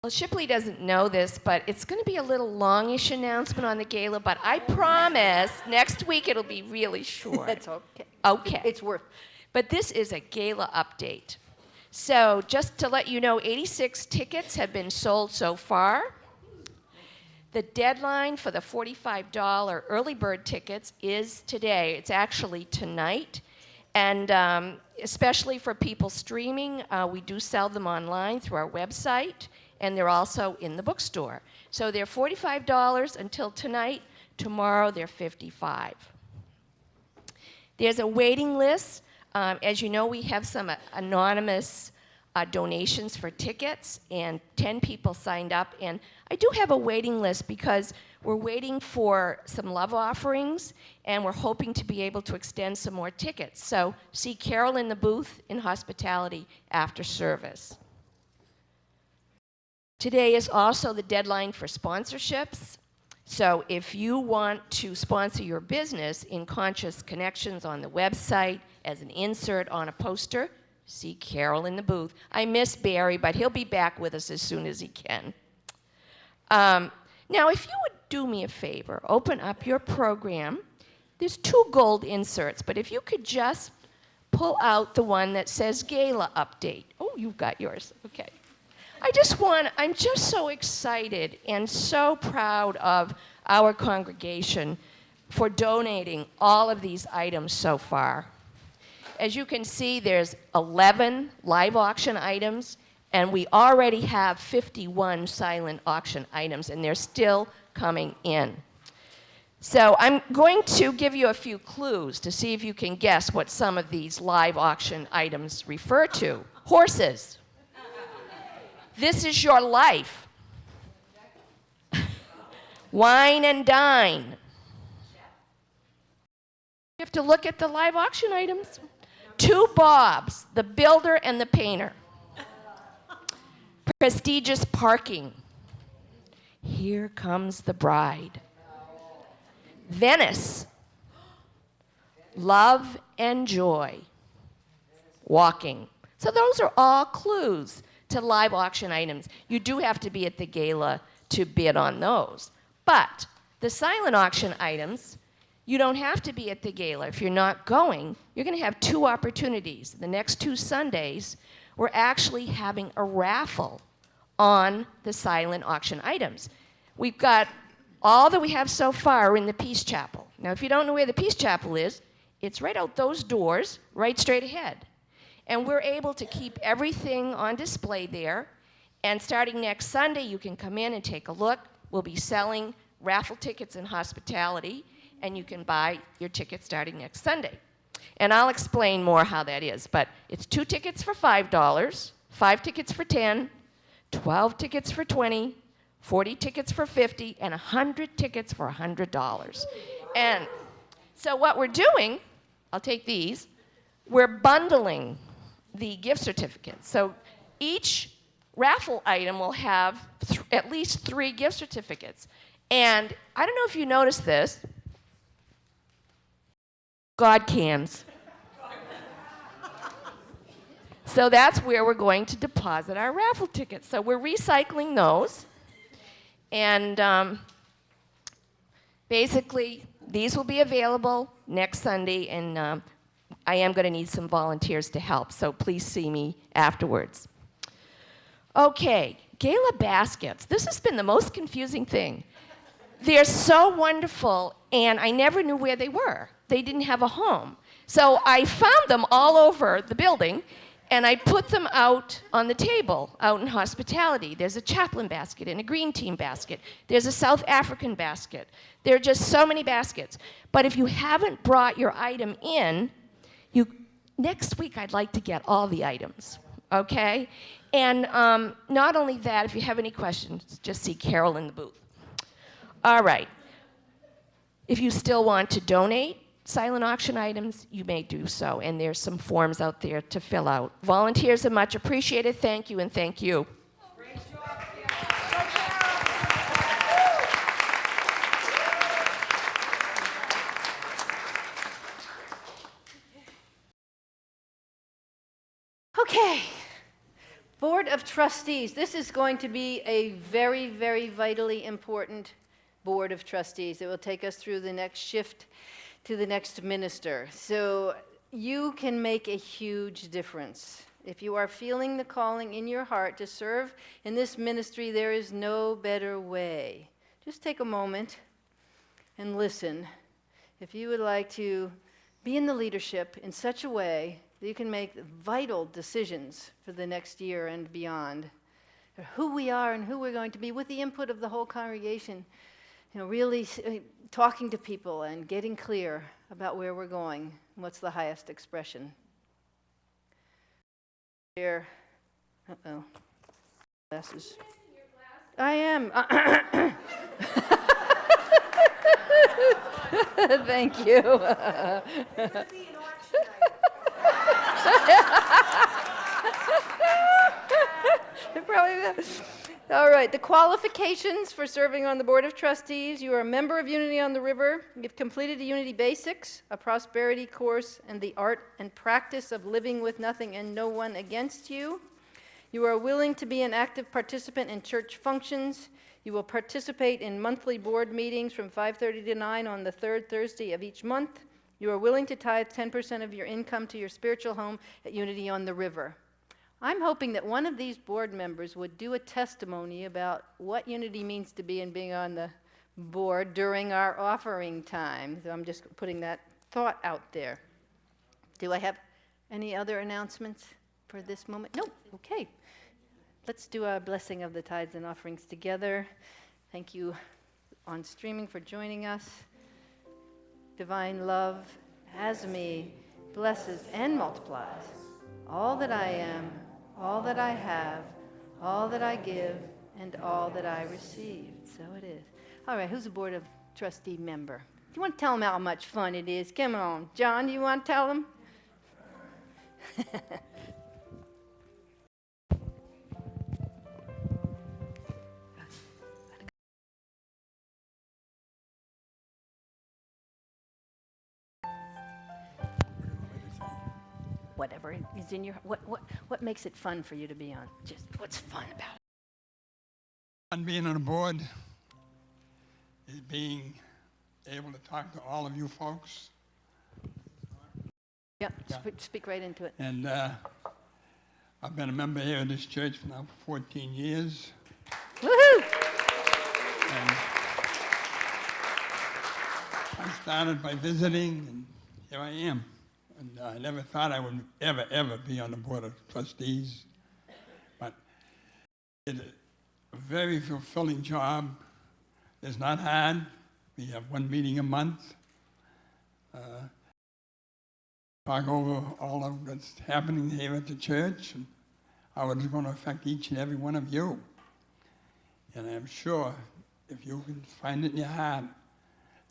Speaker 6: Well, Shipley doesn't know this, but it's going to be a little longish announcement on the gala, but I promise next week it'll be really short.
Speaker 3: That's okay.
Speaker 6: Okay.
Speaker 3: It's worth.
Speaker 6: But this is a gala update. So just to let you know, 86 tickets have been sold so far. The deadline for the $45 early bird tickets is today. It's actually tonight. And especially for people streaming, we do sell them online through our website, and they're also in the bookstore. So they're $45 until tonight. Tomorrow, they're $55. There's a waiting list. As you know, we have some anonymous donations for tickets, and 10 people signed up. And I do have a waiting list because we're waiting for some love offerings, and we're hoping to be able to extend some more tickets. So see Carol in the booth in hospitality after service. Today is also the deadline for sponsorships. So if you want to sponsor your business in Conscious Connections on the website, as an insert on a poster, see Carol in the booth. I miss Barry, but he'll be back with us as soon as he can. Now, if you would do me a favor, open up your program. There's 2 gold inserts, but if you could just pull out the one that says Gala Update. Oh, you've got yours. Okay. I'm just so excited and so proud of our congregation for donating all of these items so far. As you can see, there's 11 live auction items, and we already have 51 silent auction items, and they're still coming in. So I'm going to give you a few clues to see if you can guess what some of these live auction items refer to. Horses. This is your life. Wine and dine. You have to look at the live auction items. 2 Bobs, the builder and the painter. Prestigious parking. Here comes the bride. Venice. Love and joy. Walking. So those are all clues to live auction items. You do have to be at the gala to bid on those. But the silent auction items, you don't have to be at the gala. If you're not going, you're going to have 2 opportunities. The next 2 Sundays, we're actually having a raffle on the silent auction items. We've got all that we have so far in the Peace Chapel. Now, if you don't know where the Peace Chapel is, it's right out those doors, right straight ahead. And we're able to keep everything on display there. And starting next Sunday, you can come in and take a look. We'll be selling raffle tickets in hospitality, and you can buy your tickets starting next Sunday. And I'll explain more how that is. But it's 2 tickets for $5, 5 tickets for $10, 12 tickets for $20, 40 tickets for $50, and 100 tickets for $100. And so what we're doing, I'll take these, we're bundling the gift certificates. So each raffle item will have at least 3 gift certificates. And I don't know if you noticed this, God cans. So that's where we're going to deposit our raffle tickets. So we're recycling those. And basically, these will be available next Sunday, and I am going to need some volunteers to help, so please see me afterwards. Okay, gala baskets. This has been the most confusing thing. They're so wonderful, and I never knew where they were. They didn't have a home. So I found them all over the building, and I put them out on the table, out in hospitality. There's a chaplain basket and a green team basket. There's a South African basket. There are just so many baskets. But if you haven't brought your item in, next week I'd like to get all the items, okay? And not only that, if you have any questions, just see Carol in the booth. All right. If you still want to donate silent auction items, you may do so, and there's some forms out there to fill out. Volunteers are much appreciated. Thank you, and thank you.
Speaker 2: Great job,
Speaker 3: Okay, Board of Trustees. This is going to be a very, very vitally important Board of Trustees. It will take us through the next shift to the next minister. So you can make a huge difference. If you are feeling the calling in your heart to serve in this ministry, there is no better way just take a moment and listen. If you would like to be in the leadership in such a way that you can make vital decisions for the next year and beyond, who we are and who we're going to be with the input of the whole congregation, really talking to people and getting clear about where we're going and what's the highest expression. Here, glasses. I am. Thank you. All right, the qualifications for serving on the Board of Trustees. You are a member of Unity on the River. You've completed a Unity Basics, a prosperity course, and the art and practice of living with nothing and no one against you. You are willing to be an active participant in church functions. You will participate in monthly board meetings from 5:30 to 9 on the third Thursday of each month. You are willing to tithe 10% of your income to your spiritual home at Unity on the River. I'm hoping that one of these board members would do a testimony about what Unity means to be and being on the board during our offering time. So I'm just putting that thought out there. Do I have any other announcements for this moment? No. Okay. Let's do our blessing of the tithes and offerings together. Thank you on streaming for joining us. Divine love has me, blesses and multiplies all that I am, all that I have, all that I give, and all that I receive. So it is. All right, who's a Board of Trustee member? Do you want to tell them how much fun it is? Come on. John, you want to tell them? Whatever is in your, what makes it fun for you to be on? Just what's fun about it?
Speaker 7: On being on a board is being able to talk to all of you folks.
Speaker 3: Yep,
Speaker 7: Yeah.
Speaker 3: speak right into it.
Speaker 7: And I've been a member here of this church now for 14 years.
Speaker 3: Woohoo!
Speaker 7: And I started by visiting, and here I am. And I never thought I would ever be on the Board of Trustees. But it's a very fulfilling job. It's not hard. We have one meeting a month. Talk over all of what's happening here at the church and how it's going to affect each and every one of you. And I'm sure if you can find it in your heart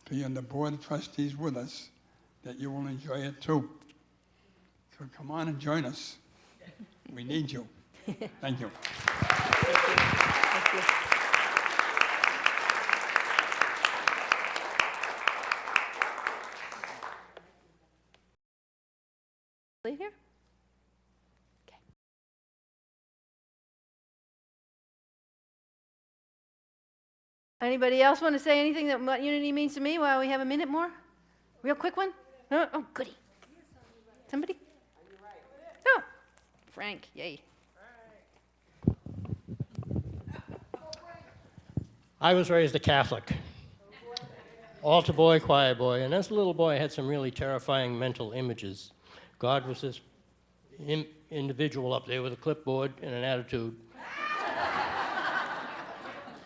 Speaker 7: to be on the Board of Trustees with us, that you will enjoy it too. So come on and join us. We need you. Thank you.
Speaker 3: Thank you. Here? Okay. Anybody else want to say anything that what Unity means to me while we have a minute more? Real quick one? Oh, goody. Somebody? Oh, Frank, yay.
Speaker 8: I was raised a Catholic, altar boy, choir boy, and as a little boy I had some really terrifying mental images. God was this individual up there with a clipboard and an attitude.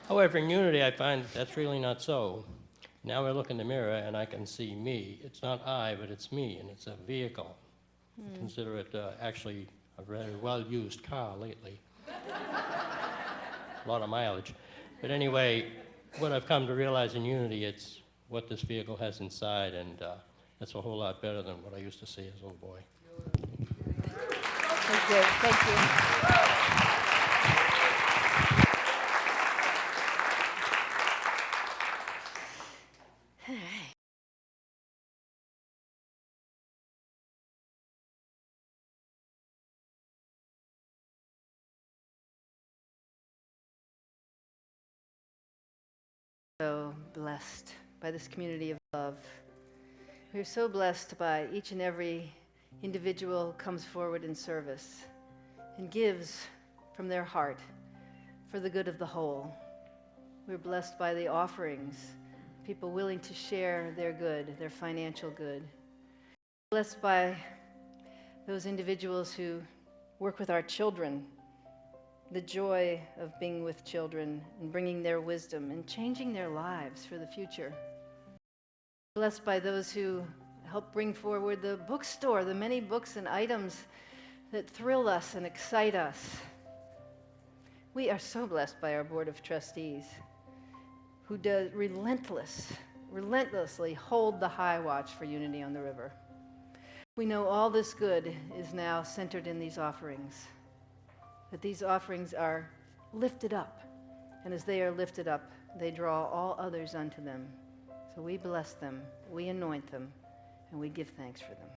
Speaker 8: However, in Unity I find that's really not so. Now I look in the mirror and I can see me. It's not I, but it's me, and it's a vehicle. Consider it actually a very well-used car lately. A lot of mileage. But anyway, what I've come to realize in Unity, it's what this vehicle has inside, and it's a whole lot better than what I used to see as a little boy.
Speaker 3: Thank you. Thank you. So blessed by this community of love. We're so blessed by each and every individual comes forward in service and gives from their heart for the good of the whole. We're blessed by the offerings, people willing to share their good, their financial good. Blessed by those individuals who work with our children, the joy of being with children and bringing their wisdom and changing their lives for the future. Blessed by those who help bring forward the bookstore, the many books and items that thrill us and excite us. We are so blessed by our Board of Trustees, who does relentlessly hold the high watch for Unity on the River. We know all this good is now centered in these offerings, that these offerings are lifted up, and as they are lifted up, they draw all others unto them. So we bless them, we anoint them, and we give thanks for them.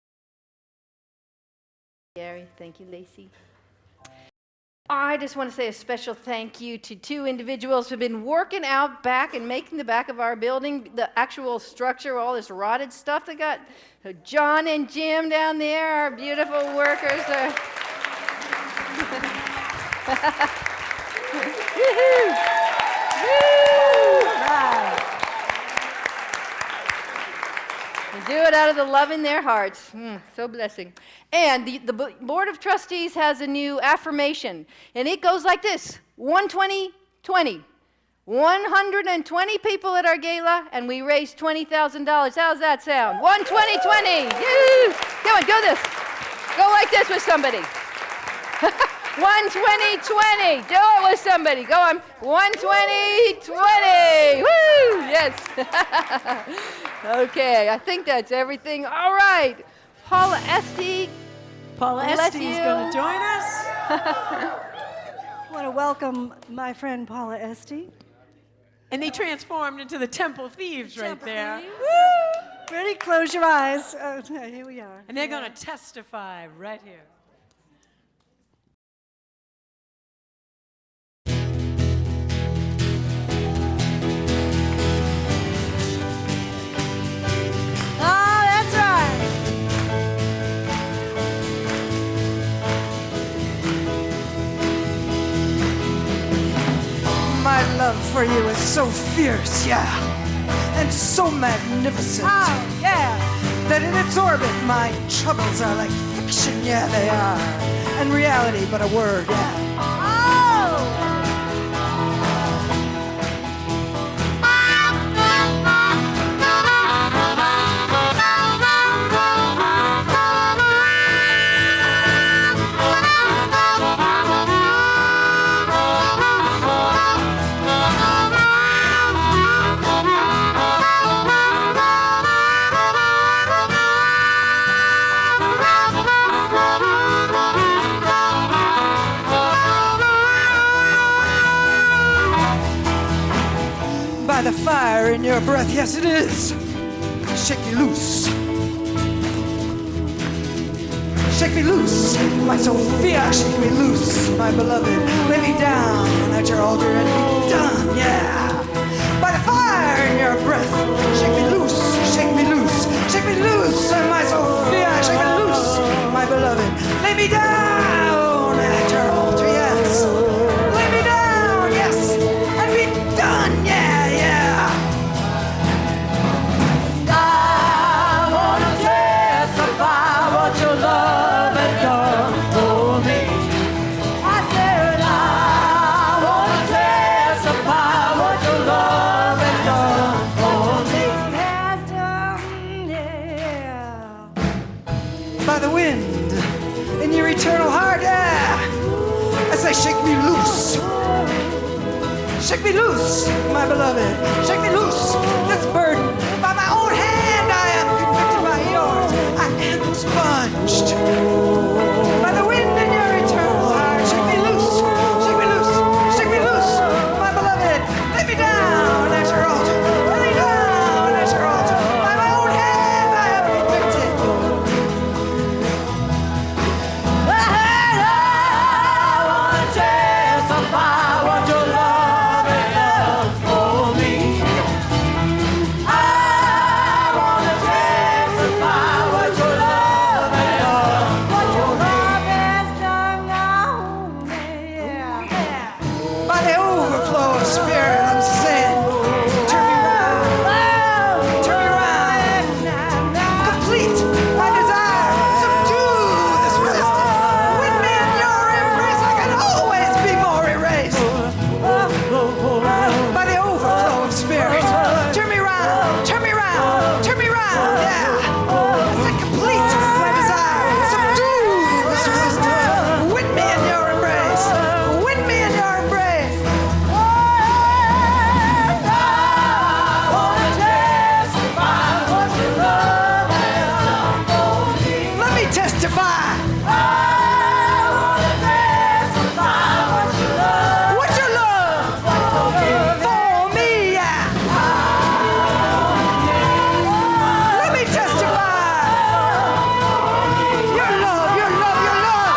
Speaker 3: Gary, thank you, Lacey. I just want to say a special thank you to two individuals who have been working out back and making the back of our building, the actual structure, all this rotted stuff they got. So John and Jim down there, our beautiful workers. They do it out of the love in their hearts. So blessing. And the Board of Trustees has a new affirmation, and it goes like this: 120-20. 120 people at our gala, and we raised $20,000. How's that sound? 120-20. Come on, go this. Go like this with somebody. 120-20. Do it with somebody. Go on. 120-20. Woo! Yes. Okay, I think that's everything. All right. Paula Esty.
Speaker 2: Paula Esty is going to join us.
Speaker 9: I want to welcome my friend Paula Esty.
Speaker 2: And they transformed into the Temple Thieves right there.
Speaker 9: Woo! Ready? Close your eyes. Here we are.
Speaker 2: And they're going to testify right here.
Speaker 10: My love for you is so fierce, yeah, and so magnificent.
Speaker 9: Oh, yeah.
Speaker 10: That in its orbit, my troubles are like fiction, yeah, they are. And reality, but a word, yeah. The fire in your breath, yes it is. Shake me loose. Shake me loose, my Sophia, shake me loose, my beloved. Lay me down at your altar and be done, yeah. By the fire in your breath, shake me loose, shake me loose, shake me loose, my Sophia, shake me loose, my beloved. Lay me down at your altar, yes. Lay me down, yes, and be done, yeah. Eternal heart, yeah. I say, shake me loose. Shake me loose, my beloved. Shake me loose. This burden, by my own hand, I am convicted by yours. I am expunged. By the wind in your eternal heart, shake me loose. Shake me loose. Shake me loose, my beloved. Lay me down at your altar. Lay me down at your altar. By my own hand, I am convicted. testify. What's your love for me? Let me testify. Your love, your love, your love.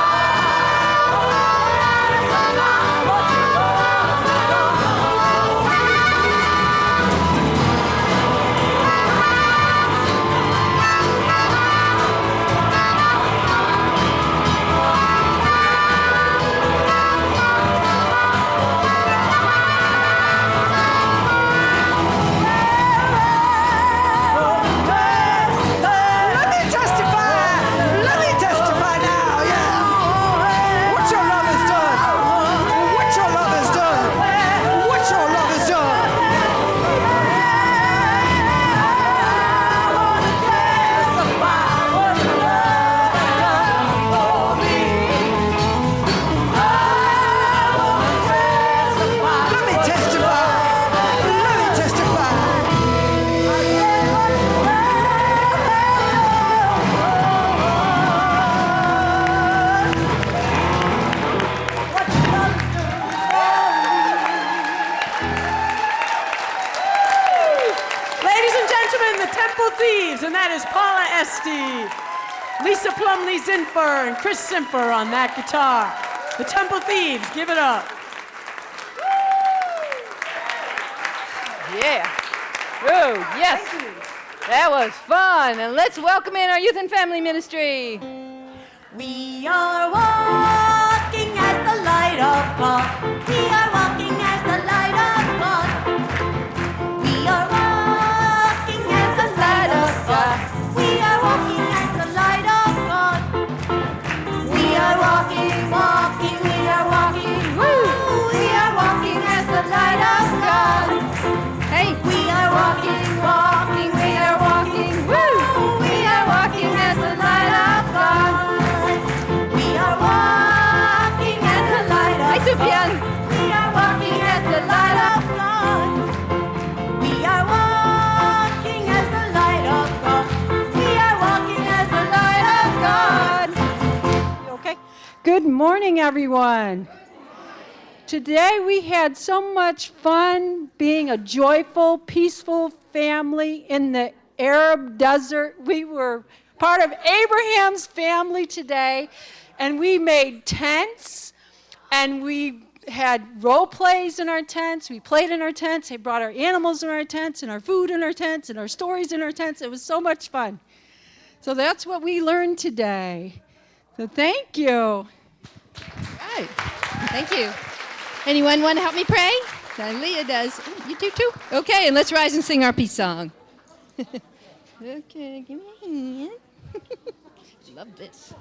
Speaker 1: And that is Paula Esty, Lisah Plumley-Zimpfer, and Chris Zimpfer on that guitar. The Temple Thieves, give it up.
Speaker 3: Yeah. Oh, yes. That was fun. And let's welcome in our youth and family ministry.
Speaker 1: We are walking as the light of God. We are walking as the light of God. We are walking as the light of God. We are walking as the light of God. We are walking, walking, we are walking. Woo! We are walking as the light of God.
Speaker 3: Hey.
Speaker 1: We are walking, walking, we are walking. Woo! We are walking as the light of God. We are walking as the light of God. We are walking as the light of God. We are walking as the light of God. We are walking as the light of God.
Speaker 9: You okay? Good morning, everyone. Today we had so much fun being a joyful, peaceful family in the Arab desert. We were part of Abraham's family today, and we made tents, and we had role plays in our tents. We played in our tents. They brought our animals in our tents, and our food in our tents, and our stories in our tents. It was so much fun. So that's what we learned today. So thank you.
Speaker 3: Right. Thank you. Anyone want to help me pray? Leah does. You do too? Okay, and let's rise and sing our peace song. Okay, give me a hand. Love this.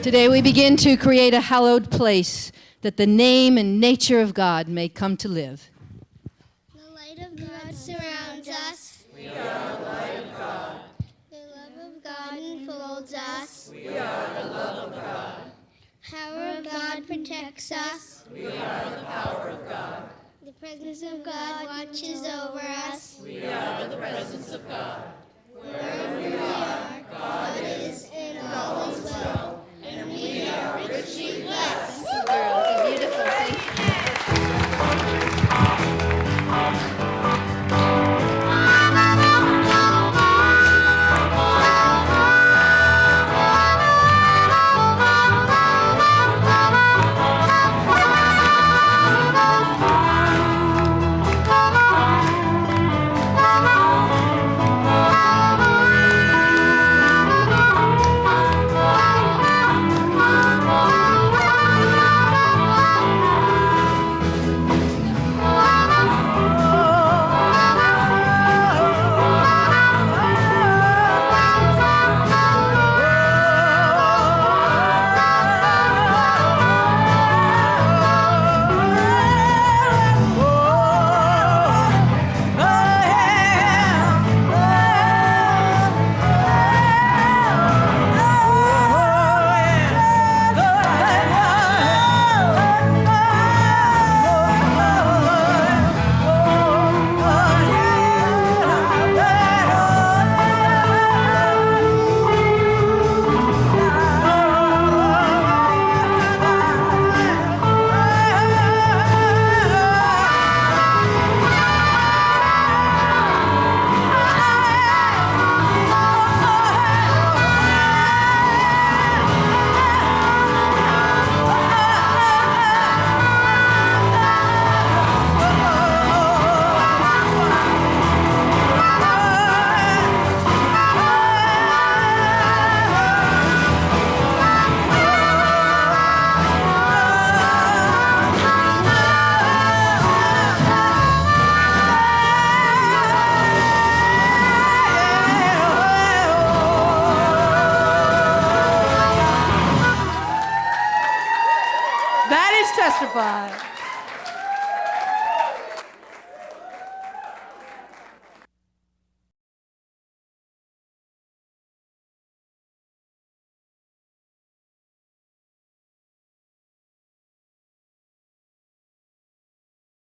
Speaker 3: Today we begin to create a hallowed place that the name and nature of God may come to live.
Speaker 11: The light of God surrounds us.
Speaker 1: We are the light of God.
Speaker 11: The love of God enfolds us.
Speaker 1: We are the love of God.
Speaker 11: Power of God protects us.
Speaker 1: We are the power of God.
Speaker 11: The presence of God watches over us.
Speaker 1: We are the presence of God.
Speaker 11: Wherever we are, God is, and all is well. And we are richly blessed.
Speaker 3: Girls, beautiful. Thank you.
Speaker 9: testify.